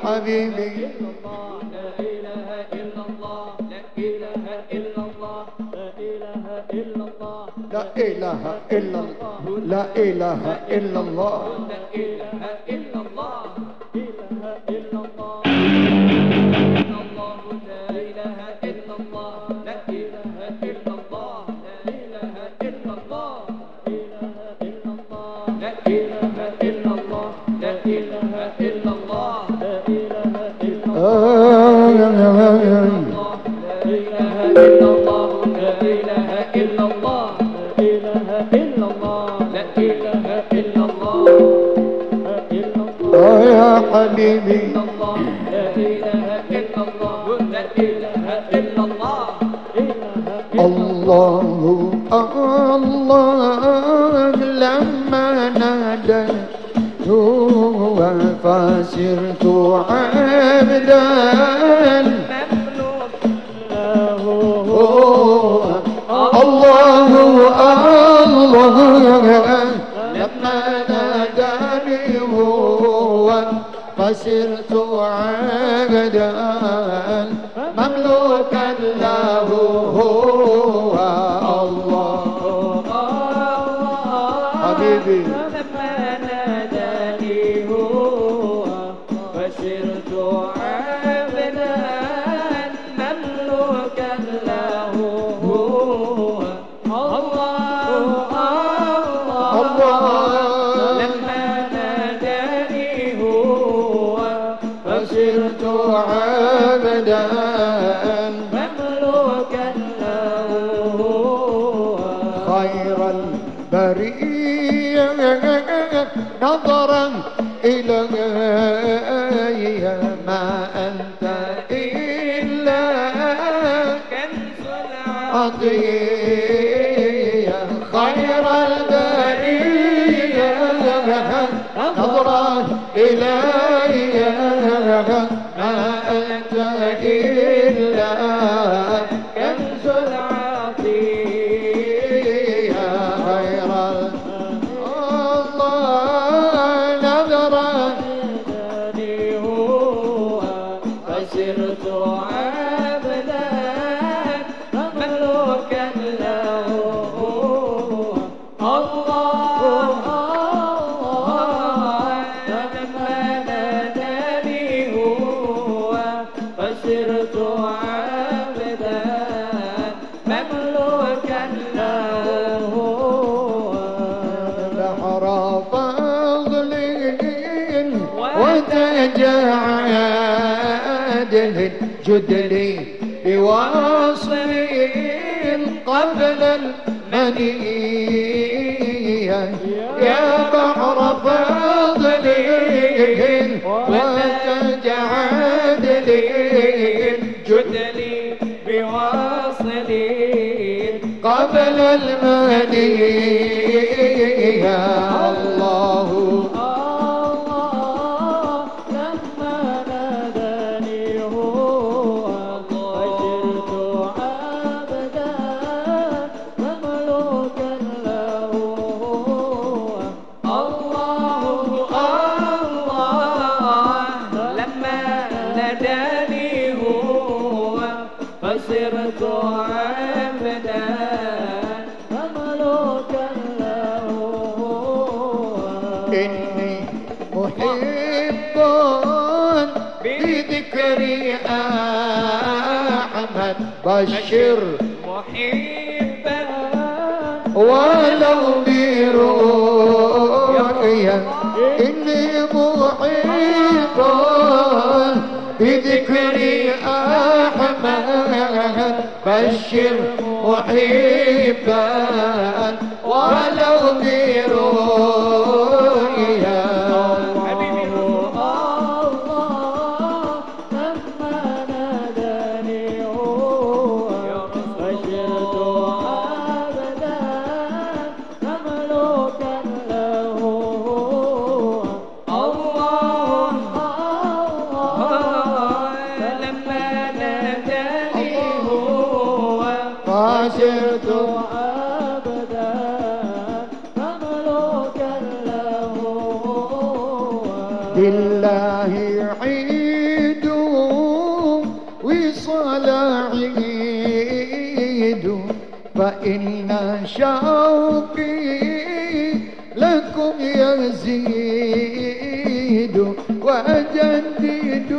حبيبي لا إله إلا الله لا إله إلا الله لا إله إلا الله لا إله إلا الله لا إله إلا الله لا إله إلا الله إله إلا الله الله لا إله إلا الله لا إله إلا الله لا إله إلا الله إله إلا الله لا إله إلا الله لا إله إلا الله لا إله إلا الله لا إله إلا الله لا إله إلا الله لا إله إلا الله لا إله إلا الله يا حبيبي لا إله إلا الله لا إله إلا الله الله الله لما ناديت فصرت عبدا الله الله لما ناداني هو فصرت عبدا مملوكا له هو الله حبيبي لما ناداني هو فصرت عبدا مملوكا له هو الله لما ناداني هو فصرت عبدا مملوكا له هو خير البرية نظرا إلي ما أنت إلا كنز عطية خير البرية نظرا إلي ما أنت إلا كنز العطية خير الله نظرا ناداني هو فصرت عبدا مملوكا له الله لما ناداني هو فصرت عبدا مملوكا له بحر فضل وتجعادل جدلي بواصل قبل المنية يا بحر فضل وتجعادل جدلي بواصلين قبل المنية الله لما ناداني هو فصرت عبدا مملوكا له الله لما ناداني هو فصرت عبدا مملوكا له إني محب بذكري أحمد بشر محبا ولو برؤيا إني محب بذكري أحمد بشر محبا ولو برؤيا صرت أبدا مملوكا له بالله عيد وصال عيد فإن شوقي لكم يزيد وأجدد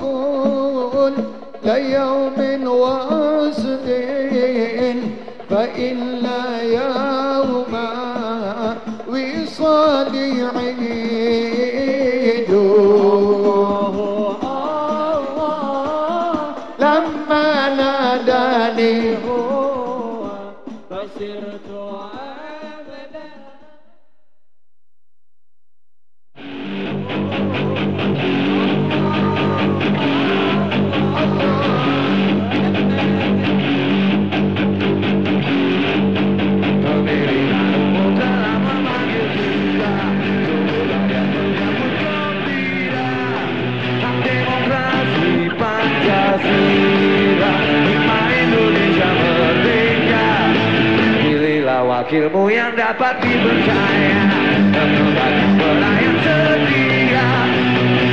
كل يوم وصل فإن يوم وصال عيد لما ناداني هو فصرت أبدا Wakilmu yang dapat dipercaya, pernah yang setia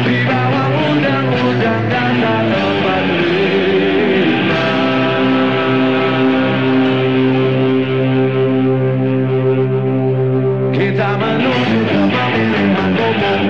di bawah undang-undang dasar 45. Kita menuju ke pemilihan umum.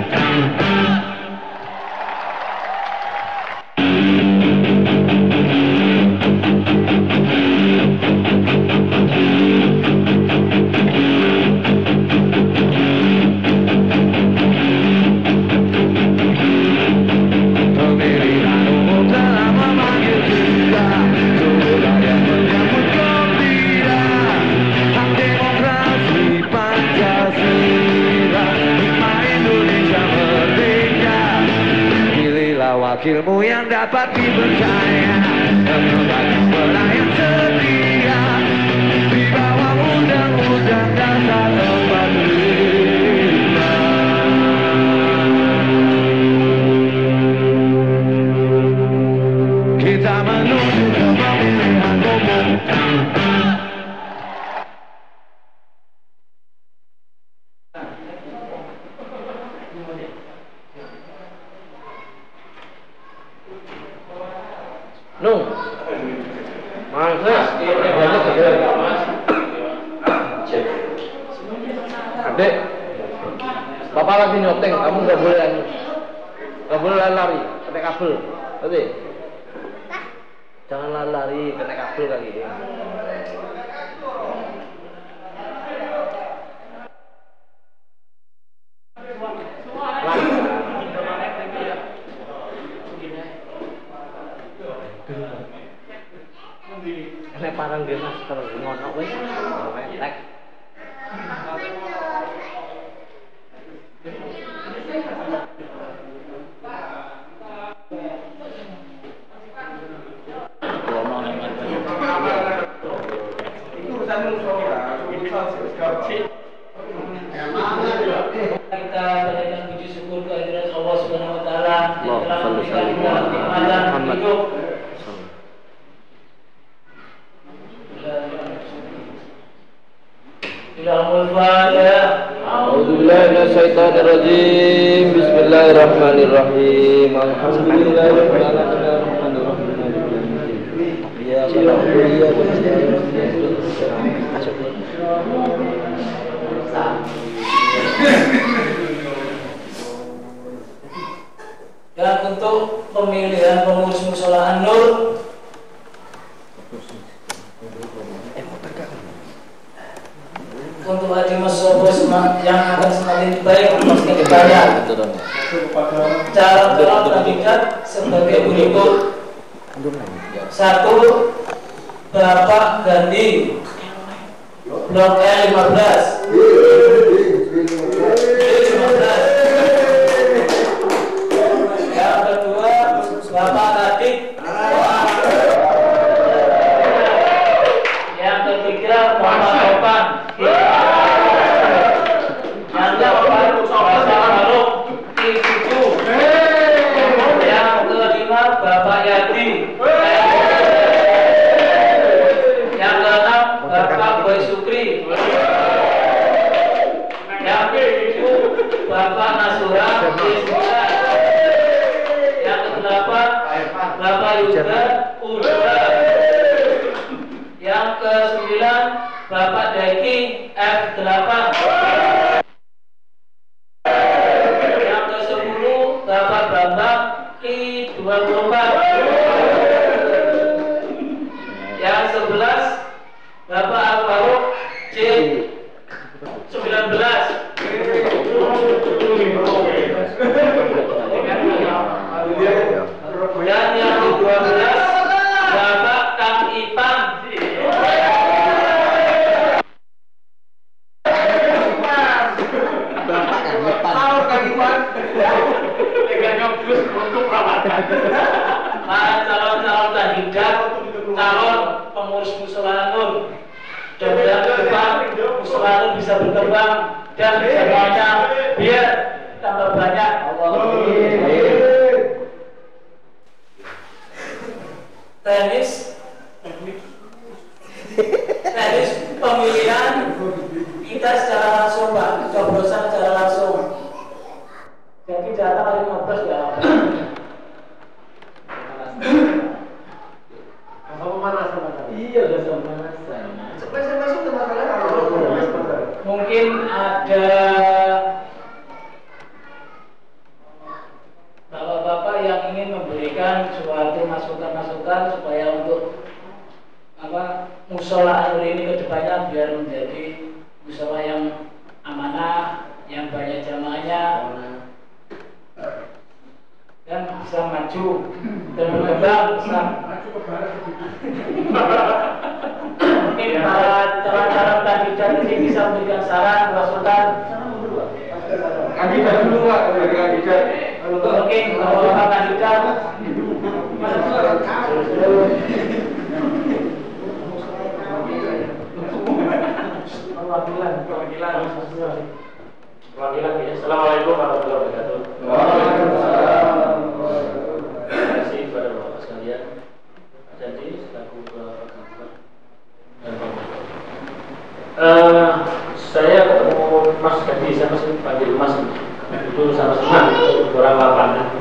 Wakilmu yang dapat dipercaya, pernah yang setia di bawah undang-undang dasar 45. Kita menuju ke pemilihan umum. Nung, masa Adek, bapak lagi nyoteng, kamu nggak boleh lari, kena kabel, oke? Jangan lari, kena kabel kali. Nek parang dia masker ngono wis entek. Kita berikan puji syukur kehadirat Allah Subhanahu wa taala telah memberikan nikmat hidup. A'udzubillahi minasyaitonir rajim. Bismillahirrahmanirrahim. Alhamdulillahirabbil dan untuk pemilihan pengurus Mushola An-Nur untuk haji Mushola yang akan semakin baik pasti dibayar. Cara berangkat sebagai berikut: 1. Bapak Gandhi Blok E15 Yang kedua Bapak Latif. Yang ketiga Bapak Topan. Yang keempat Bapak Faruk I7. Yang kelima Bapak Yadi. Yang keenam Bapak Boy Sukri. Yang ketujuh Bapak Nasura Ismula. Yang kedelapan Bapak Yuda Udra. Yang kesembilan Bapak Deki F8. Yang ke-10 Bapak Bambang I24. Yang 11 Bapak Al-Faruq C19. Dan yang ke-12 Bapak Kang Ipan. Para calon-calon kandidat, calon pengurus Mushola Nur. Dan ke depan Mushola Nur bisa berkembang dan semuanya biar tambah banyak. Tenis pemilihan kita secara langsung Pak, coblosan secara langsung. Jadi data 15 ya. Apa pemanasan? Iya udah pemanasan. Sampai masuk ke masalah Mungkin ada bapak-bapak yang ingin memberikan suatu masukan-masukan supaya untuk Mushola Nur ini kedepannya biar menjadi mushola yang amanah, yang banyak jamaahnya, dan bisa maju dan berkembang. Mungkin para calon-calon kandidat ini bisa memberikan saran, masukan. kandidat dulu Pak, kandidat. Oke, kalau kandidat. Perwakilan ya. Assalamualaikum warahmatullahi wabarakatuh. Waalaikumsalam. Terima kasih kepada bapak sekalian. Pak Janji selaku ketua dan saya ketemu Mas Gadi, saya masih panggil Mas itu sama-sama orang lapangan.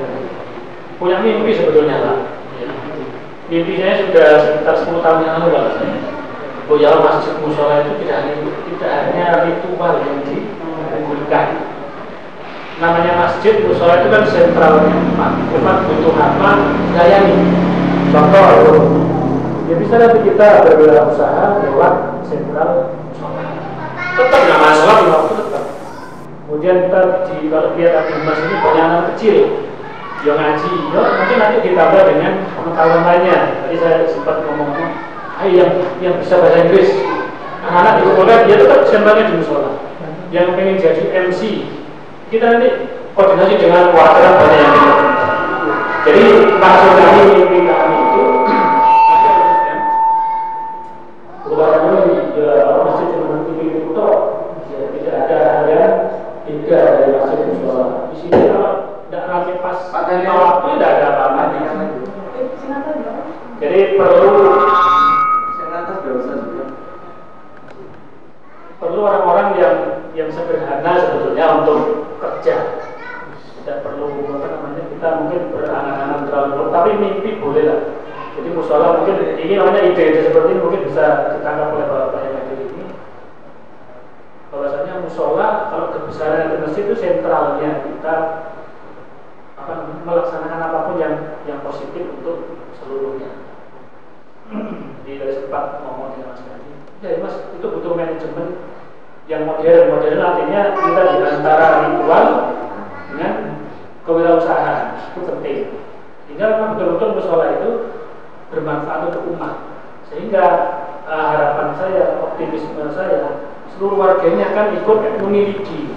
Punya mimpi sebetulnya Pak. Mimpi saya sudah sekitar 10 tahun yang lalu Pak. Bahwa masjid mushola itu tidak hanya ritual yang digugurkan. Namanya masjid mushola itu kan sentralnya Pak. Butuh apa? Layani. Contoh, ya bisa nanti kita berwirausaha lewat sentral mushola. Tetap nggak masalah di waktu tetap. Kemudian kita kalau lihat Abi Mas ini banyak anak kecil yang ngaji, nanti ditambah dengan pengetahuan lainnya. Tadi saya sempat ngomong yang bisa bahasa Inggris, anak-anak di sekolah dia tetap sentralnya di mushola. Yang pengen jadi MC, kita nanti koordinasi dengan warga banyak yang kita. Jadi maksud kami mimpi kami itu bukan masjid cuma nanti itu tidak ada yang beda dari masjid mushola. Di sini kalau tidak rame pas waktu tidak ada apa-apa. Jadi perlu orang-orang yang sederhana sebetulnya untuk kerja. Tidak perlu kita mungkin berangan-angan terlalu, tapi mimpi boleh lah. Jadi mushola mungkin ini namanya ide seperti ini mungkin bisa ditangkap oleh bapak yang hadir ini. Bahwasanya mushola kalau kebesaran di masjid itu sentralnya kita melaksanakan apapun yang positif untuk seluruhnya. Di dari sempat ngomong dengan Mas Gadi. Jadi Mas itu butuh manajemen yang modern artinya kita di antara ritual dengan kewirausahaan itu penting. Sehingga memang betul-betul mushola itu bermanfaat untuk umat. Sehingga harapan saya, optimisme saya, seluruh warganya akan ikut memiliki.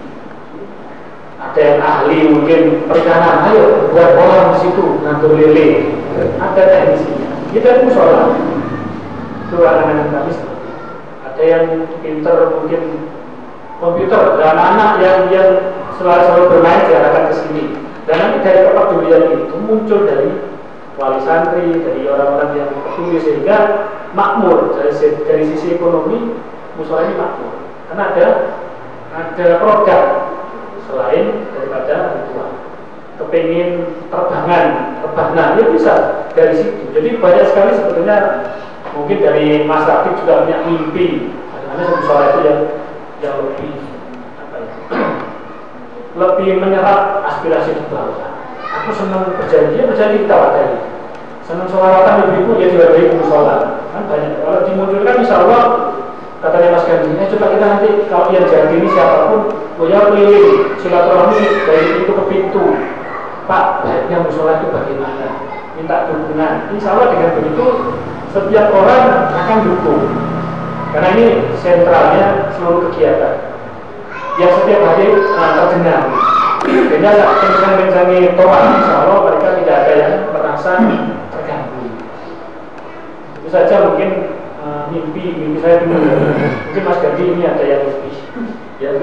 Ada yang ahli mungkin perikanan, ayo buat kolam di situ, ngatur lele. Ada teknisinya. Kita itu musola. Itu anak-anak kami. Ada yang pinter mungkin komputer, dan anak yang selalu bermain diarahkan ke sini. Dan nanti dari kepedulian itu muncul dari wali santri, dari orang-orang yang peduli, sehingga makmur dari sisi ekonomi musola ini makmur. Karena ada produk selain daripada ritual. Kepingin terbang, ya bisa dari situ. Jadi banyak sekali sebetulnya, mungkin dari Mas Rafiq juga punya mimpi. Bagaimana musola itu yang lebih lebih menyerap aspirasi di bawah. Aku senang berjanji kita wadai. Senang sholawatan ibu-ibu ya diwadahi musola. Kan banyak. Kalau dimunculkan insya Allah, katanya Mas Gandhi, coba kita nanti kalau yang jadi ini siapapun, ya keliling silaturahmi dari pintu ke pintu. Pak, baiknya musola itu bagaimana? Minta dukungan. Insya Allah dengan begitu setiap orang akan dukung. Karena ini sentralnya seluruh kegiatan. Yang setiap hari terdengar. Beda saat kencang-kencangnya toa, insya Allah mereka tidak ada yang merasa terganggu. Itu saja mungkin mimpi saya dulu. Mungkin Mas Gandhi ini ada yang lebih. Ya,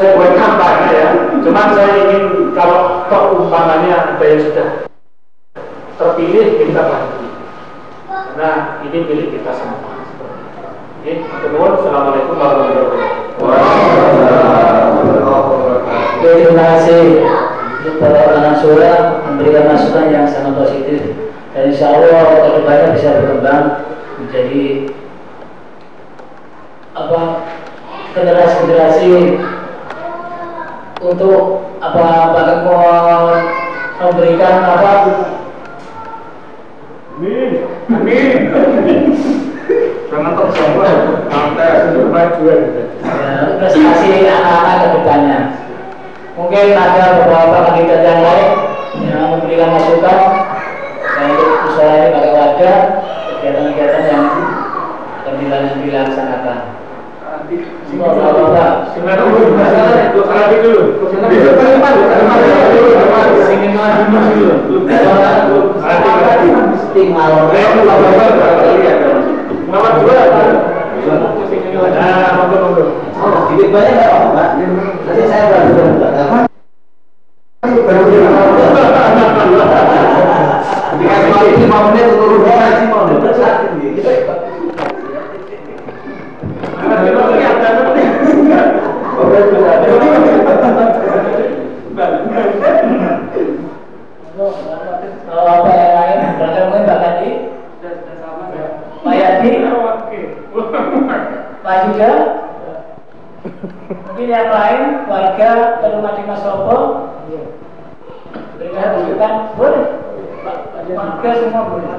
saya buat kampanye ya. Cuman saya ingin kalau toh umpamanya ada yang sudah terpilih, kita bantu. Karena ini milik kita semua. Oke, kedua, assalamualaikum warahmatullahi wabarakatuh. Terima kasih Bapak Anak Surah memberikan masukan yang sangat positif, dan insya Allah kedepannya bisa berkembang menjadi generasi-generasi untuk memberikan Amin. Jangan tersombong, prestasi anak-anak ke depannya. Mungkin ada beberapa kandidat yang lain yang memberikan masukan, yaitu usaha ini pakai wadah, kegiatan-kegiatan yang akan dilaksanakan. Nomor 2 Sedikit banyak nggak apa-apa, nanti saya baru dikasih 5 menit turun sih mau sakit gitu. Apa yang lain? Berarti mungkin Mbak Gandhi, Pak Yadi, Pak Yuda, mungkin yang lain warga ke rumah Dimas Robo berikan masukan, boleh? Warga semua boleh.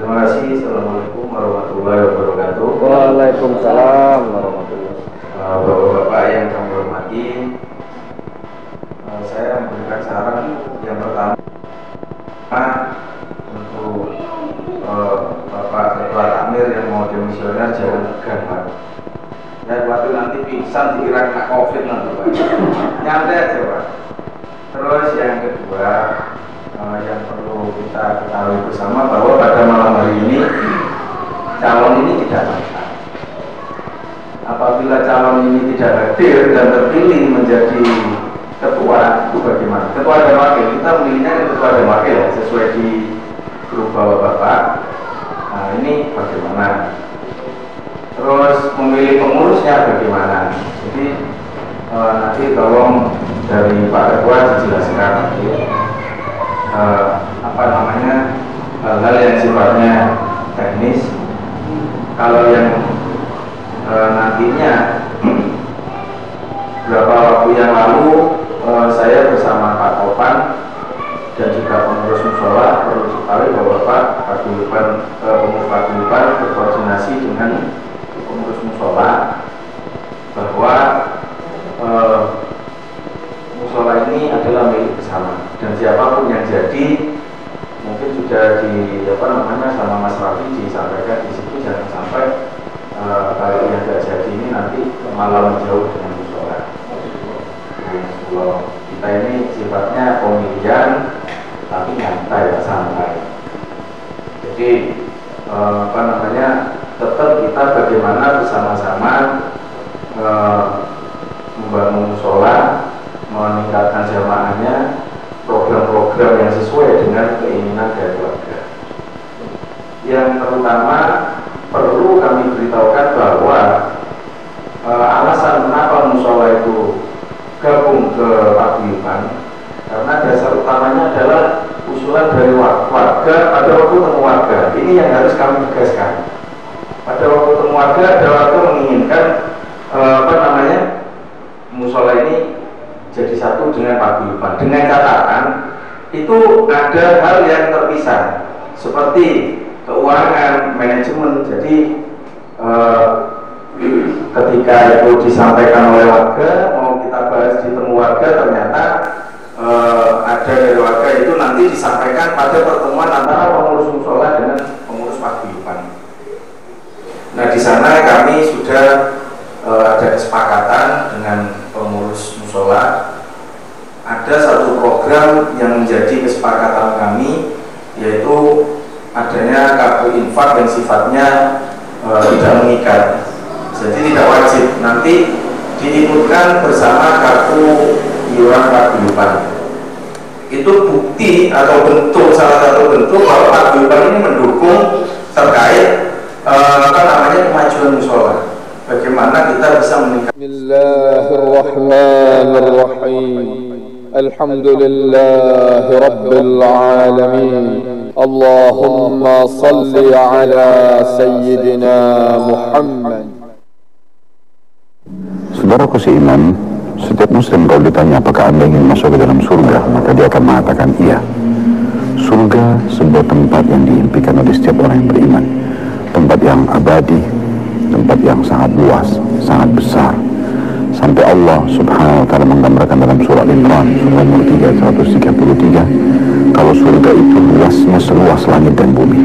Terima kasih. Assalamualaikum warahmatullahi wabarakatuh. Waalaikumsalam warahmatullahi wabarakatuh. Bapak-bapak yang kami hormati, saya memberikan saran yang pertama untuk Bapak Ketua Takmir yang mau demisioner jangan tegang. Ya khawatir nanti pingsan dikira kena COVID nanti Pak. Nyantai aja Pak. Terus yang kedua, yang perlu kita ketahui bersama bahwa pada malam hari ini calon ini tidak matang. Apabila calon ini tidak hadir dan terpilih menjadi ketua, itu bagaimana? Ketua dan wakil, kita memilihnya ketua dan wakil ya, sesuai di grup bapak-bapak. Nah ini bagaimana? Terus memilih pengurusnya bagaimana? Jadi nanti tolong dari Pak Ketua dijelaskan hal-hal yang sifatnya teknis. Kalau yang nantinya beberapa waktu yang lalu saya bersama Pak Topan dan juga pengurus musola perlu diketahui bahwa Pak pengurus paguyuban berkoordinasi dengan pengurus musola bahwa Kalau kita ini sifatnya pemilihan tapi nyantai, santai. Jadi tetap kita bagaimana bersama-sama membangun musola, meningkatkan jamaahnya, program-program yang sesuai dengan keinginan dari keluarga. Yang terutama perlu kami beritahukan bahwa alasan kenapa musola itu gabung ke paguyuban, karena dasar utamanya adalah usulan dari warga pada waktu temu warga. Ini yang harus kami tegaskan. Pada waktu temu warga, ada warga menginginkan musola ini jadi satu dengan paguyuban. Dengan catatan itu ada hal yang terpisah, seperti keuangan, manajemen. Jadi ketika itu disampaikan oleh warga, mau kita bahas di temu warga, ternyata ada dari warga itu nanti disampaikan pada pertemuan antara pengurus musola dengan pengurus paguyuban. Nah, di sana kami sudah ada kesepakatan dengan pengurus musola. Ada satu program yang menjadi kesepakatan kami, yaitu adanya kartu infak yang sifatnya tidak mengikat. Jadi tidak wajib, nanti diikutkan bersama kartu iuran paguyuban. Itu bukti atau bentuk, salah satu bentuk bahwa paguyuban ini mendukung terkait kemajuan musola. Bagaimana kita bisa meningkatkan. Bismillahirrahmanirrahim. Alhamdulillah Rabbil Alamin. Allahumma salli ala Sayyidina Muhammad. Saudaraku seiman, setiap muslim kalau ditanya apakah anda ingin masuk ke dalam surga, maka dia akan mengatakan iya. Surga sebuah tempat yang diimpikan oleh setiap orang yang beriman, tempat yang abadi, tempat yang sangat luas, sangat besar. Sampai Allah subhanahu wa ta'ala menggambarkan dalam surah Al-Imran, surah nomor 3, 133, kalau surga itu luasnya seluas langit dan bumi.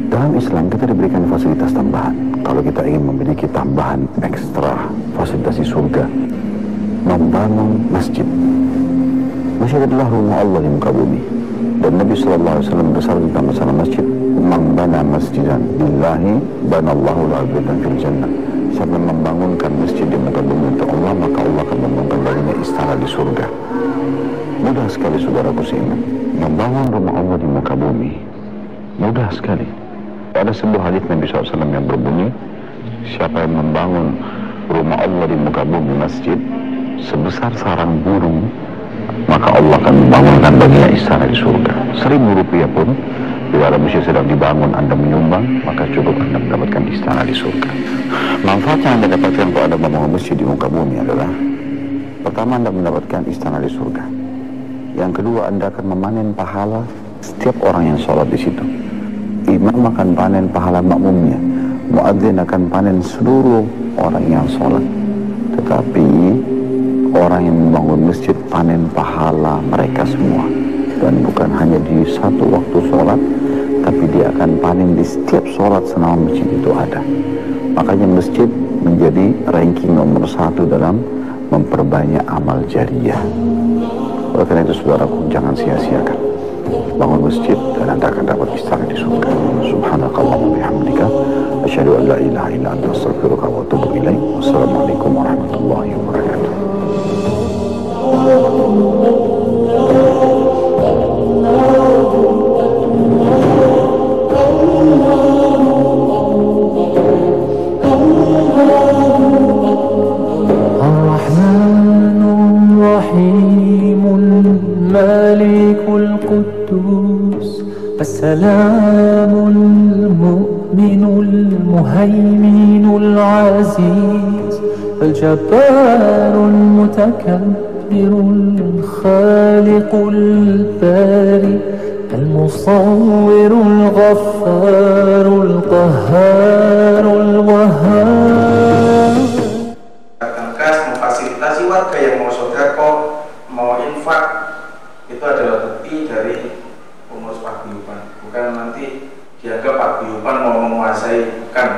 Dalam Islam kita diberikan fasilitas tambahan. Kalau kita ingin memiliki tambahan ekstra fasilitas di surga, membangun masjid. Masjid adalah rumah Allah di muka bumi. Dan Nabi SAW bersabda tentang masalah masjid, "Man bana masjidan lillahi banallahu lahu baitan fil jannah." Siapa membangunkan masjid di muka bumi untuk Allah, maka Allah akan membangunkan baginya istana di surga. Mudah sekali saudaraku seiman, membangun rumah Allah di muka bumi. Mudah sekali. Ada sebuah hadis Nabi SAW yang berbunyi, siapa yang membangun rumah Allah di muka bumi, masjid sebesar sarang burung, maka Allah akan membangunkan baginya istana di surga. 1.000 rupiah pun bila ada masjid sedang dibangun, anda menyumbang, maka cukup anda mendapatkan istana di surga. Manfaat yang anda dapatkan kalau anda membangun masjid di muka bumi adalah, pertama, anda mendapatkan istana di surga. Yang kedua, anda akan memanen pahala setiap orang yang sholat di situ. Imam akan panen pahala makmumnya, muadzin akan panen seluruh orang yang sholat. Tetapi orang yang membangun masjid panen pahala mereka semua. Dan bukan hanya di satu waktu sholat, tapi dia akan panen di setiap sholat selama masjid itu ada. Makanya masjid menjadi ranking nomor 1 dalam memperbanyak amal jariyah. Oleh karena itu saudaraku, jangan sia-siakan bangun masjid dan anda akan dapat istana di surga. Subhanakallahumma bihamdika asyhadu an la ilaha illa anta astaghfiruka wa atubu ilaik. Wassalamualaikum warahmatullahi wabarakatuh. السلام المؤمن المهيمن العزيز الجبار المتكبر الخالق الباري المصور الغفار القهار الوهاب. Tegas memfasilitasi warga yang mau sedekah, mau infak, itu adalah bukti dari pengurus paguyuban. Bukan nanti dianggap paguyuban mau menguasai, bukan.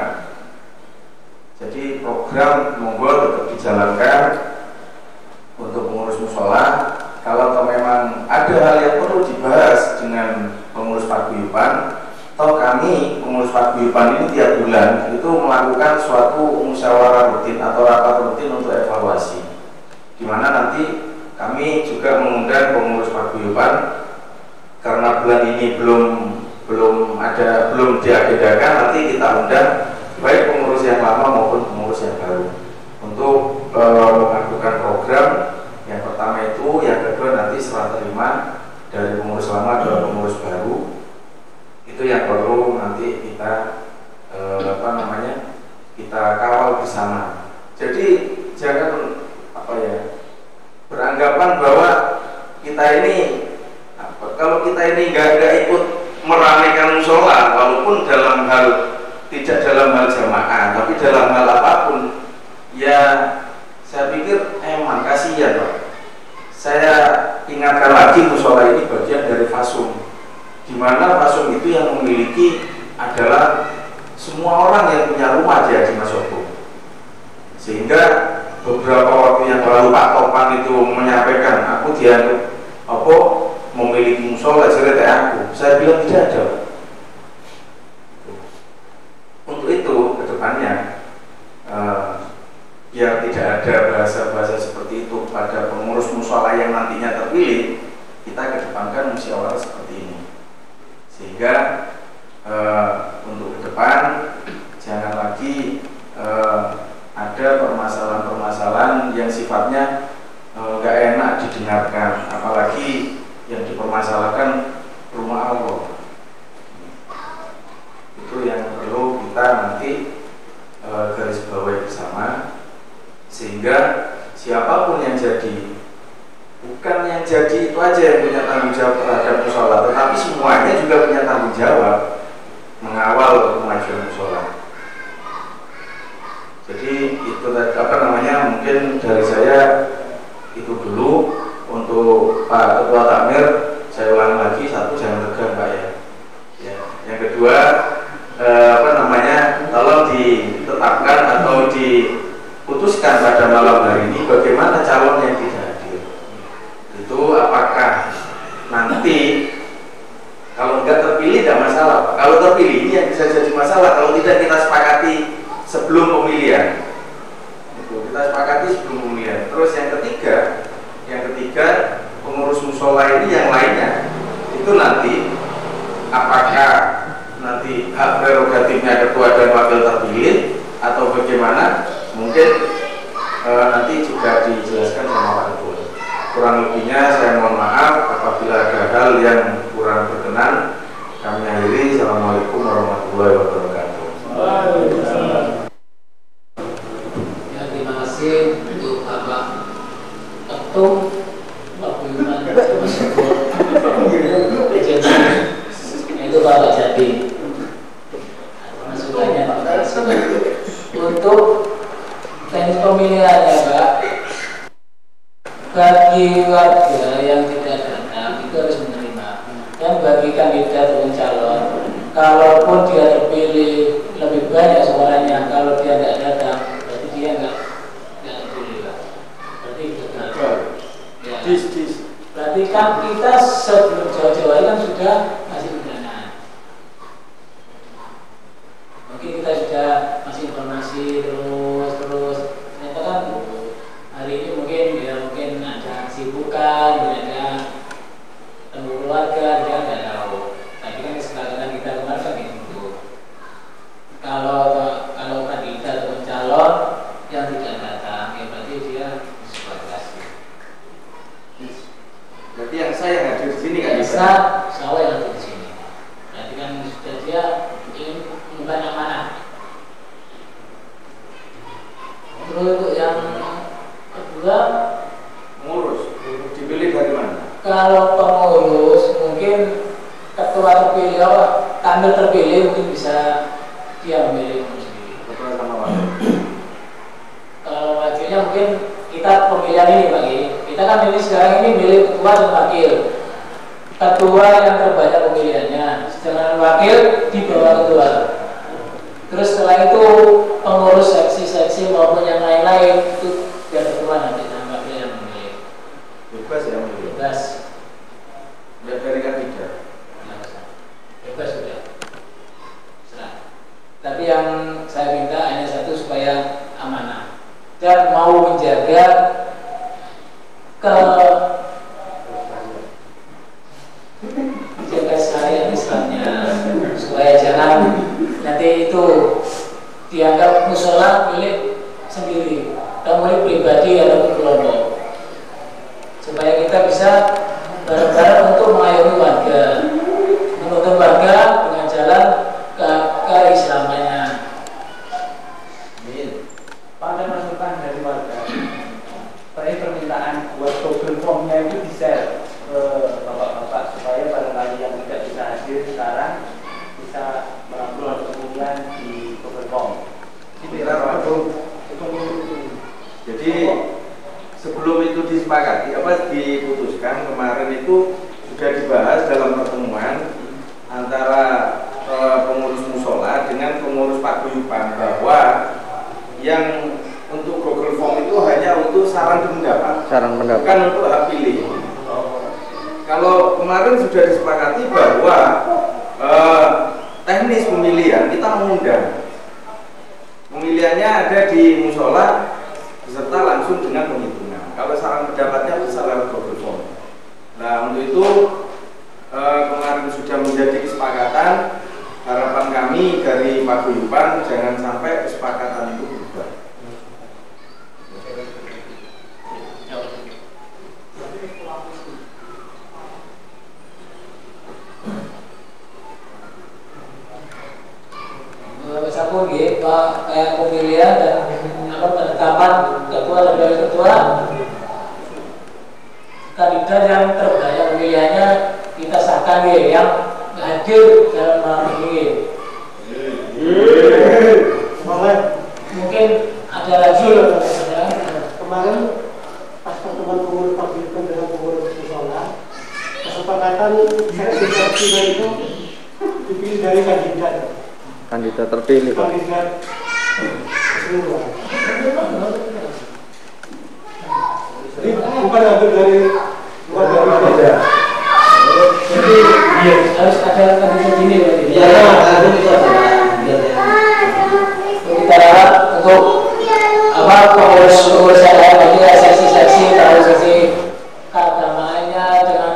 Jadi program monggo tetap dijalankan untuk paguyuban ini tiap bulan itu melakukan suatu musyawarah rutin atau rapat rutin untuk evaluasi, di mana nanti kami juga mengundang pengurus paguyuban karena bulan ini belum diagendakan, nanti kita undang baik pengurus yang lama maupun pengurus yang baru untuk melakukan program. Yang pertama itu, yang kedua nanti serah terima dari pengurus lama ke pengurus baru. Itu yang perlu nanti kita kita kawal bersama. Jadi jangan beranggapan bahwa kita ini kalau kita ini nggak ikut meramaikan musola, walaupun tidak dalam hal jamaah, tapi dalam hal apapun, ya saya pikir emang kasihan Pak. Saya ingatkan lagi, musola ini bagian dari fasum, di mana fasum itu yang memiliki adalah semua orang yang punya rumah di Masoko. Sehingga beberapa waktu yang lalu Pak Topan itu menyampaikan, aku dianggap memiliki musola cerita aku. Saya bilang tidak ada. Untuk itu kedepannya biar tidak ada bahasa-bahasa seperti itu pada pengurus musola yang nantinya terpilih, kita kedepankan musyawarah seperti ini, sehingga untuk ke depan jangan lagi ada permasalahan-permasalahan yang sifatnya nggak enak didengarkan, apalagi yang dipermasalahkan rumah Allah. Itu yang perlu kita nanti garis bawahi bersama, sehingga siapapun yang jadi, bukan yang jadi itu aja yang punya tanggung jawab terhadap musola, tetapi semuanya juga punya tanggung jawab mengawal kemajuan musola. Jadi itu mungkin dari saya itu dulu. Untuk Pak Ketua Takmir, saya ulang lagi, satu, jangan tegang Pak ya. Yang kedua, tolong ditetapkan atau diputuskan pada malam hari ini bagaimana calon yang tidak hadir. Itu apakah nanti kalau nggak terpilih tidak masalah Pak. Kalau terpilih ini yang bisa jadi masalah, kalau tidak kita sepakati sebelum pemilihan. Kita sepakati sebelum pemilihan. Terus yang ketiga, pengurus musola ini yang lainnya itu nanti apakah nanti hak prerogatifnya ketua dan wakil terpilih atau bagaimana, mungkin nanti juga dijelaskan sama Pak Ketua. Kurang lebihnya saya mohon maaf apabila ada hal yang kurang berkenan. Kami akhiri. Assalamualaikum warahmatullahi wabarakatuh. Ya, terima kasih untuk Bapak Ketum Paguyuban itu Bapak Jadi. Masukannya untuk teknis pemilihannya Pak, bagi warga yang tidak datang itu harus menerima, dan bagi kandidat ataupun calon, kalaupun dia terpilih lebih banyak suaranya, kalau dia tidak datang berarti dia nggak terpilih Pak. Berarti gagal. Ya. Berarti kan kita sebelum jauh-jauh hari kan sudah masih undangan. Mungkin kita sudah masih informasi terus. Ternyata kan hari ini mungkin ada kesibukan, ada temu keluarga, dia nggak tahu. Tapi kan kesepakatan kita kemarin kan gitu. Kalau kandidat atau calon yang tidak datang, ya berarti dia disekualifikasi. Berarti yang saya yang hadir di sini kan bisa saya yang hadir di sini. Berarti kan sudah dia ingin mengubah yang mana. Terus untuk yang kedua, pengurus dipilih dari mana? kalau pengurus mungkin ketua terpilih, tampil terpilih mungkin bisa dia memilih sendiri. Ketua sama wakil. Kalau wakilnya mungkin kita pemilihan ini Pak, kita kan ini sekarang ini milih ketua dan wakil. Ketua yang terbanyak pemilihannya, sedangkan wakil di bawah ketua. Terus setelah itu pengurus seksi-seksi maupun yang lain-lain itu biar ketua nanti dan wakil yang memilih. Bebas ya memilih. Bebas. Dari kandidat. Bebas sudah. Serah. ke jaga saya misalnya supaya jangan nanti itu dianggap musola milik sendiri atau milik pribadi atau kelompok, supaya kita bisa bareng-bareng untuk mengayomi warga, menuntun warga dengan jalan keislamannya. Pada masukan dari warga, permintaan buat Google Form-nya itu bisa bapak-bapak supaya barangkali yang tidak bisa hadir sekarang bisa melakukan kemudian di Google Form. Jadi sebelum itu disepakati diputuskan kemarin itu sudah dibahas dalam pertemuan antara pengurus musola dengan pengurus paguyuban bahwa yang untuk Google Form itu hanya untuk saran pendapat, bukan untuk hak pilih. Kalau kemarin sudah disepakati bahwa teknis pemilihan kita mengundang, pemilihannya ada di musola beserta langsung dengan penghitungan. Kalau saran pendapatnya bisa lewat Google Form. Nah, untuk itu kemarin sudah menjadi kesepakatan. Harapan kami dari paguyuban jangan sampai kesepakatan itu berubah. Misalkan Pak kayak pemilihan dan penetapan ketua dan wakil ketua, kandidat yang terbanyak pemilihannya kita sahkan yang hadir dalam malam ini. Mungkin ada lagi kemarin pas pertemuan pengurus paguyuban dengan pengurus musola, kesepakatan seleksi itu dipilih dari kandidat terpilih, Pak. Kandidat jadi bukan ambil dari luar dari jadi harus ada kandidat ini berarti. Iya, kita harap untuk pengurus saya bagi seksi-seksi tahu seksi keagamaannya dengan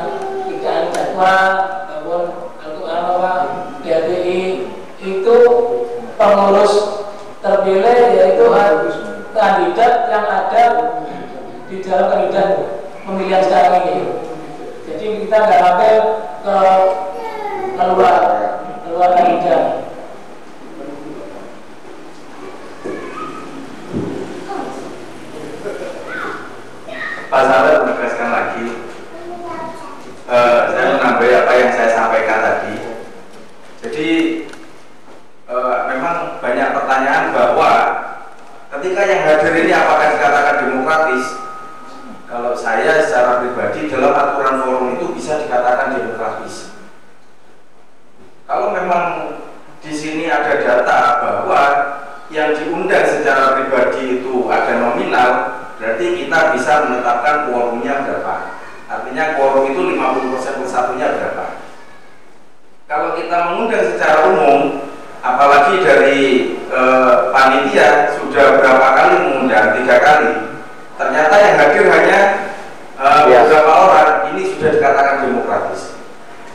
tidak fatwa ataupun DPI itu pengurus terpilih yaitu kandidat yang ada di dalam kandidat pemilihan sekarang ini. Jadi kita nggak sampai keluar kandidat. Pak Sahabat menegaskan lagi, saya menambah apa yang saya sampaikan tadi. Jadi memang banyak pertanyaan bahwa ketika yang hadir ini apakah dikatakan demokratis? Kalau saya secara pribadi dalam aturan forum itu bisa dikatakan demokratis. Kalau memang di sini ada data bahwa yang diundang secara pribadi itu ada nominal, berarti kita bisa menetapkan quorumnya berapa. Artinya quorum itu 50% per satunya berapa. Kalau kita mengundang secara umum, apalagi dari panitia sudah berapa kali mengundang, 3 kali, ternyata yang hadir hanya beberapa orang, ini sudah dikatakan demokratis.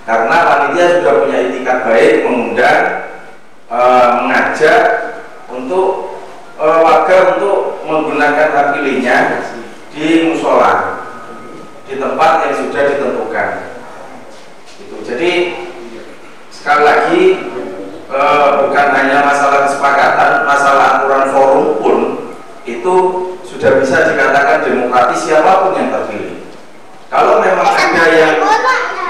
Karena panitia sudah punya itikat baik mengundang, mengajak untuk warga untuk menggunakan hak pilihnya di musola, di tempat yang sudah ditentukan. Jadi sekali lagi bukan hanya masalah kesepakatan, masalah aturan forum pun itu sudah bisa dikatakan demokratis siapapun yang terpilih. Kalau memang ada yang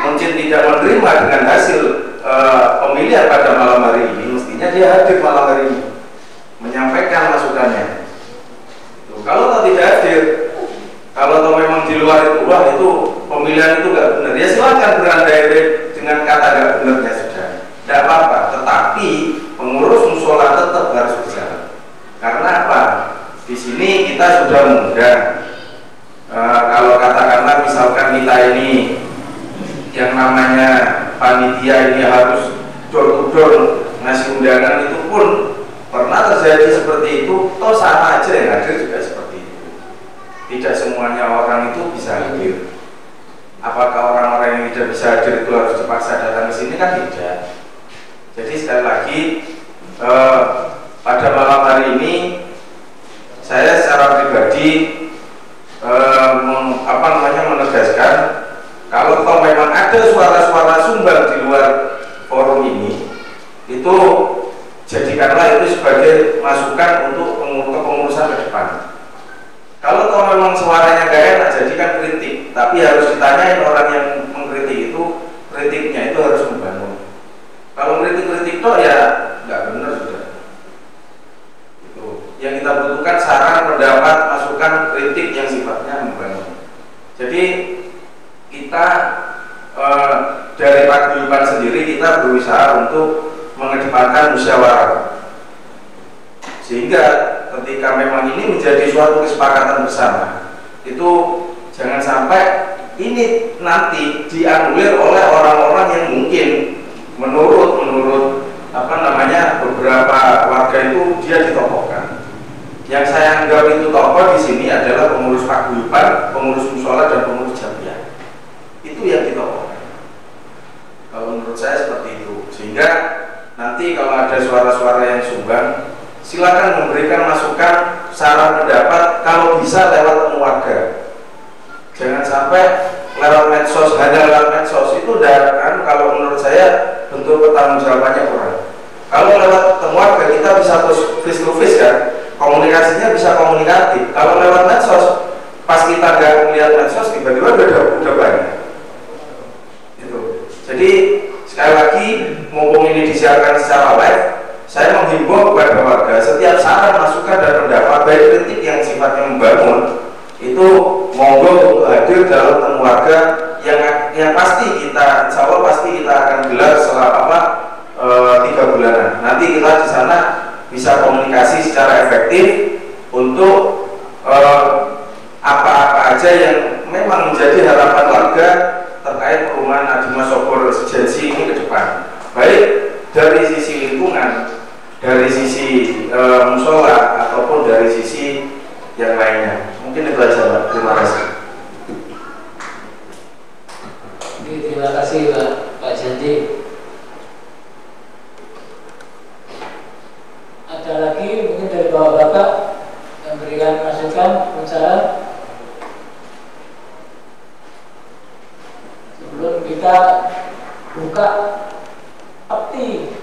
mungkin tidak menerima dengan hasil pemilihan pada malam hari ini, mestinya dia hadir malam hari ini menyampaikan masukannya. Kalau tidak hadir, kalau memang di luar itu, wah itu pemilihan itu nggak benar, ya silakan berandai-andai dengan kata nggak benarnya sudah, tidak apa-apa. Tetapi pengurus musola tetap harus berjalan. Karena apa? Di sini kita sudah mengundang. Kalau katakanlah misalkan kita ini yang namanya panitia ini harus door to door ngasih undangan, itu pun pernah terjadi seperti itu. Toh sama aja yang hadir juga seperti itu. tidak semuanya orang itu bisa hadir. Apakah orang-orang yang tidak bisa hadir itu harus dipaksa datang ke sini? Kan tidak. Jadi sekali lagi pada malam hari ini saya secara pribadi menegaskan kalau toh memang ada suara-suara sumbang di luar forum ini, itu jadikanlah itu sebagai masukan untuk kepengurusan ke depan. Kalau toh memang suaranya gak enak, jadikan kritik, tapi harus ditanyain orang yang mengkritik itu, kritiknya itu harus membangun. Kalau kritik-kritik toh ya nggak benar sudah. Itu yang kita butuhkan saran, pendapat, masukan, kritik yang sifatnya membangun. Jadi kita dari paguyuban sendiri kita berusaha untuk mengedepankan musyawarah, sehingga ketika memang ini menjadi suatu kesepakatan bersama, itu jangan sampai ini nanti dianulir oleh orang-orang yang mungkin menurut beberapa warga itu dia ditokohkan. Yang saya anggap itu tokoh di sini adalah pengurus paguyuban, pengurus mushola dan pengurus jamiah. Itu yang ditokohkan. Kalau menurut saya seperti itu. Sehingga nanti kalau ada suara-suara yang sumbang, silakan memberikan masukan, saran, pendapat, kalau bisa lewat temu warga. Jangan sampai lewat medsos, hanya lewat medsos itu kan kalau menurut saya bentuk pertanggungjawabannya kurang. Kalau lewat temu warga kita bisa face to face kan, komunikasinya bisa komunikatif. Kalau lewat medsos, pas kita nggak melihat medsos tiba-tiba udah banyak. Itu. Jadi sekali lagi mumpung ini disiarkan secara live, saya menghimbau kepada warga setiap saran, masukan dan pendapat baik kritik yang sifatnya membangun itu monggo untuk hadir dalam temu warga yang pasti kita, insya Allah pasti kita akan gelar selama 3 bulanan. Nanti kita di sana bisa komunikasi secara efektif untuk apa-apa aja yang memang menjadi harapan warga terkait perumahan Adi Mas Sobor Regency ini ke depan, baik dari sisi lingkungan, dari sisi mushola ataupun dari sisi yang lainnya. Mungkin itu aja, Pak. Terima kasih. Terima kasih Pak Janji. Ada lagi mungkin dari bapak-bapak yang berikan masukan, saran sebelum kita buka peti.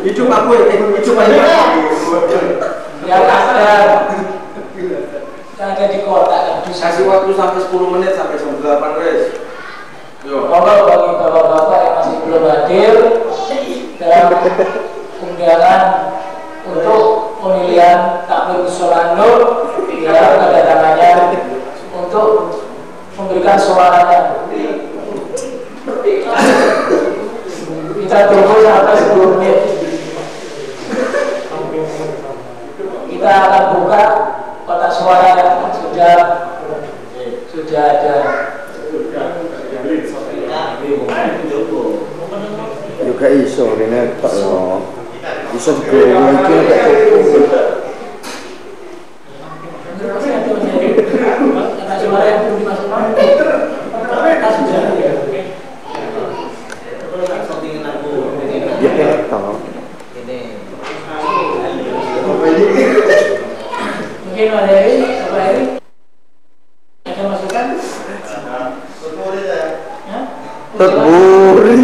Hidup aku, hidup aja. Yang ada di kota. Kasih waktu sampai 10 menit sampai jam 8 guys. Kalau bagi bapak-bapak yang masih belum hadir dalam undangan untuk pemilihan takmir mushola Nur, ya ada tangannya untuk memberikan suaranya. Kita tunggu sampai 10 menit. Kita akan buka kotak suara yang sudah ada. Juga iso rene tok lho. Iso digowo iki nek Kotak suara yang belum dimasukkan. ya kene tok. Mungkin ada ini, apa ini? Ada masukan? Terburi.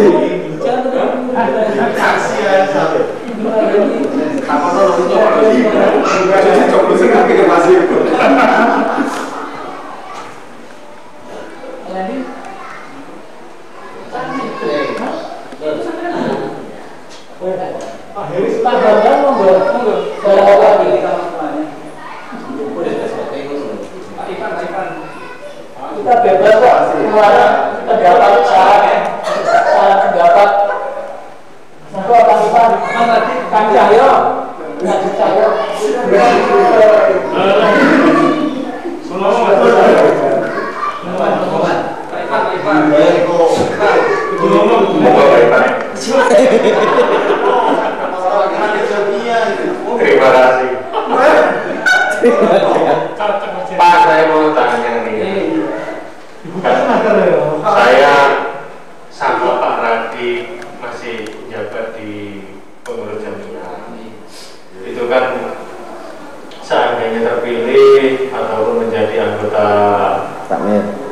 Kita bebas kok keluar pendapat saran pendapat. Monggo Pak Ivan, Kang Cahyo, Kang Cahyo. Terima kasih. Pak, saya mau tanya nih. Saya sama Pak Radi masih jabat di pengurus jamiah. Itu kan seandainya terpilih ataupun menjadi anggota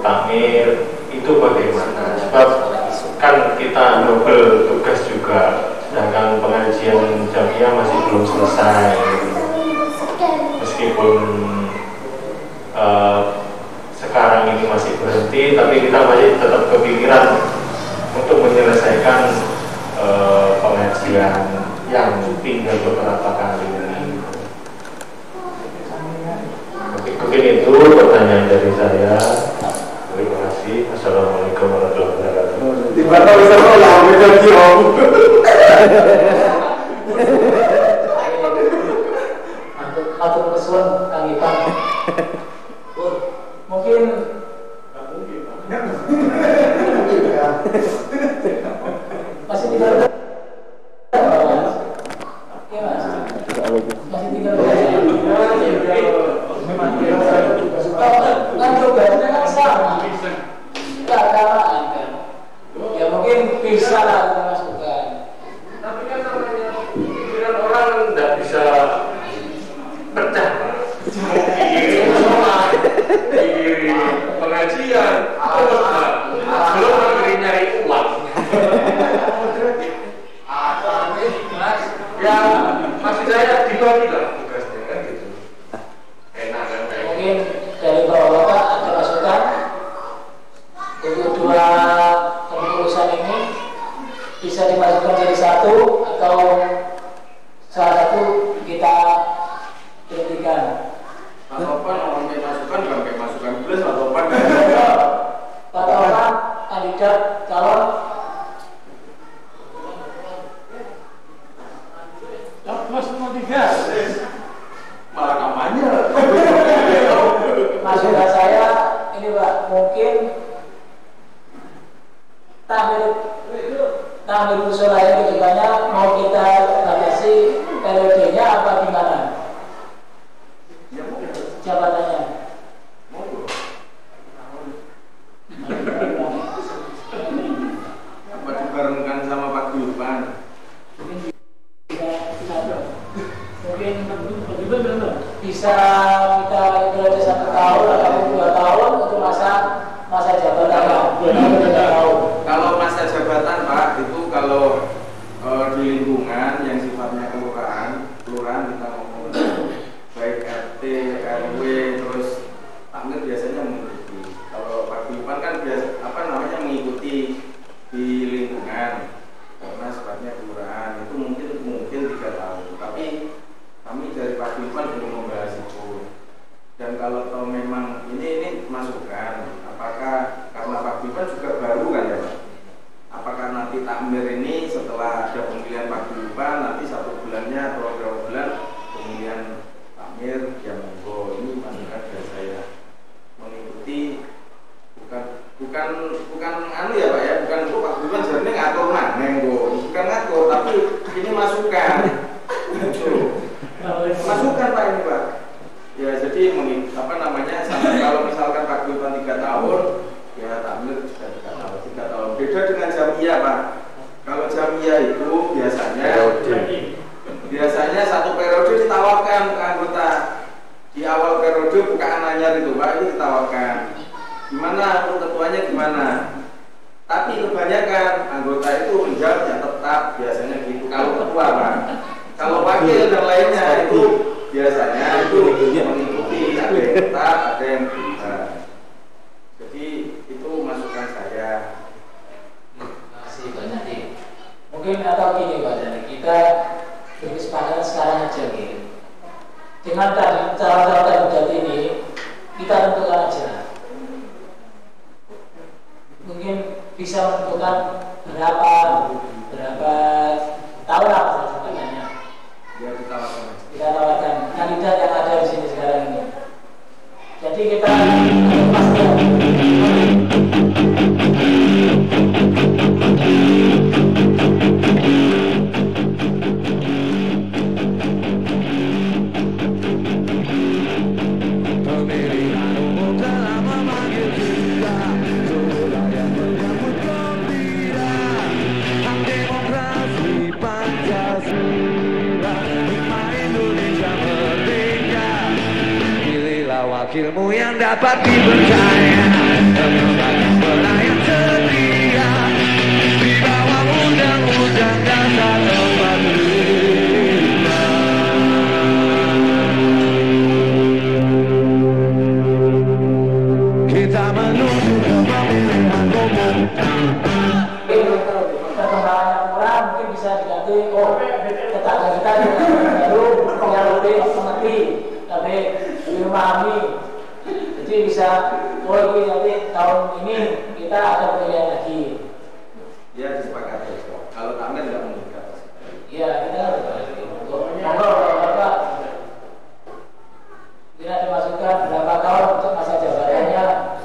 takmir itu bagaimana? Sebab kan kita double tugas juga, sedangkan pengajian jamiah masih belum selesai. Meskipun sekarang ini masih berhenti, tapi kita masih tetap kepikiran untuk menyelesaikan pengajian yang tinggal beberapa kali ini. Mungkin itu pertanyaan dari saya. Terima kasih. Assalamualaikum warahmatullahi wabarakatuh. Tiba-tiba bisa pulang, bisa jauh. Atur kesuan Kang Ipan. Mungkin masih tinggal masih tinggal kan tugasnya kan sama, nggak samaan kan? Ya mungkin bisa lah kita masukkan. Tapi kan namanya pikiran orang nggak bisa pecah. Di pengajian, belum lagi nyari uang. Ya maksud saya dibagi lah tugasnya kan gitu. Enak kan? Mungkin dari bapak-bapak ada masukan untuk dua kepengurusan ini bisa dimasukkan jadi satu atau salah satu kita hentikan. Patokan orang yang masukan bukan kayak masukan plus patokan. Patokan kandidat calon. Mas nomor 3 malah kampanye. Masukan saya ini Pak, mungkin tahmir musola yang kedepannya mau kita batasi periodenya apa gimana? Jabatannya. Apa dibarengkan sama Pak Gulpan? Mungkin bisa kita periode 1 tahun atau 2 tahun untuk masa jabatan. Kalau masa jabatan Pak itu kalau di lingkungan yang sifatnya kelurahan kita ngomong baik RT, RW, terus takmir biasanya mengikuti. Kalau Pak Gulpan kan mengikuti di lingkungan karena sifatnya kelurahan itu mungkin 3 tahun. Tapi kami dari Pak Gulpan belum membahas itu. Dan kalau tahu memang ini masukan, apakah karena Pak Gulpan juga baru kan ya Pak? Apakah nanti takmir ini setelah ada pemilihan Pak Gulpan nanti 1 bulannya atau berapa bulan pemilihan takmir ya monggo, ini masukan dari saya. Mengikuti bukan anu ya Pak ya, bukan Pak Gulpan sebenarnya ngatur bukan ngatur, tapi ini masukan. Masukan Pak ini Pak. Ya jadi kalau misalkan Pak Gulpan 3 tahun, ya takmir sudah 3 tahun. 3 tahun. Beda dengan jamiah Pak. Kalau jamiah itu biasanya 1 periode ditawarkan ke anggota. Di awal periode bukaan anyar itu Pak, itu ditawarkan. Gimana untuk ketuanya gimana? Tapi kebanyakan anggota itu menjawab yang tetap biasanya gitu. Kalau ketua Pak. Kalau wakil dan lainnya itu biasanya itu mengikuti, ada yang tetap, ada yang berubah. Jadi itu masukan saya. Terima kasih Pak Nadi. Mungkin atau gini Pak Nadi, kita berkesempatan sekarang aja gitu. Dengan cara-cara kandidat ini kita tentukan aja. Mungkin bisa menentukan berapa tahun apa sebenarnya. Ya Kita tawarkan kandidat yang ada di sini sekarang ini. Jadi kita pasti wakilmu yang dapat dipercaya, sebagai pelayan setia di bawah undang-undang dasar 45. Kita menuju ke pemilihan umum. Perkembangan kurang mungkin bisa diganti. Tetangga kita baru yang lebih mengerti, lebih memahami. Jadi bisa, nanti tahun ini kita ada pemilihan lagi. Ya disepakati. Kalau kami tidak mengikat. Iya, kita Bapak kita dimasukkan berapa tahun untuk masa jabatannya.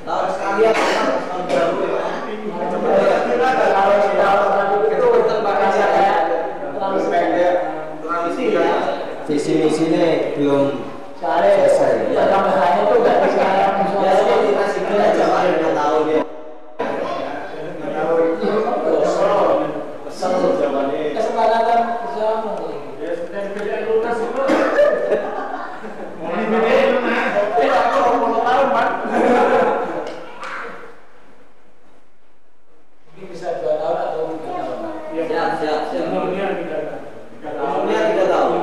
Tahun sekalian tahun baru ya. Kalau itu tempatnya saya terlalu pendek, terlalu singkat. Visi misinya belum selesai. Ya tambahannya tuh nggak bisa. Ya seperti masih kita jalan 2 tahun ya. Kesepakatan bersama. Ini bisa 2 tahun atau 3 tahun. Siap. Umurnya 3 tahun.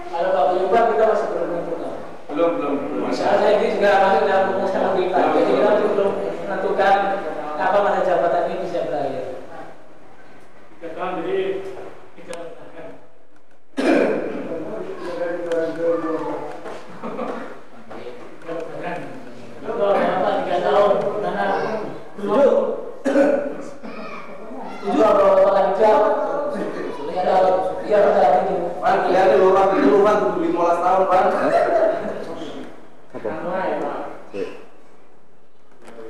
Kalau Pak Buyuban kita masih belum menentukan. Belum. Saya ini juga masuk dalam pengurusan kita. Jadi kita belum menentukan kapan masa jabatan ini bisa berakhir. 3 tahun, jadi 3 tahun. Kalau Bapak 3 tahun, karena belum. Kalau Bapak dijawab, ya benar ini. Pak, lihat lurah 15 tahun, Pak.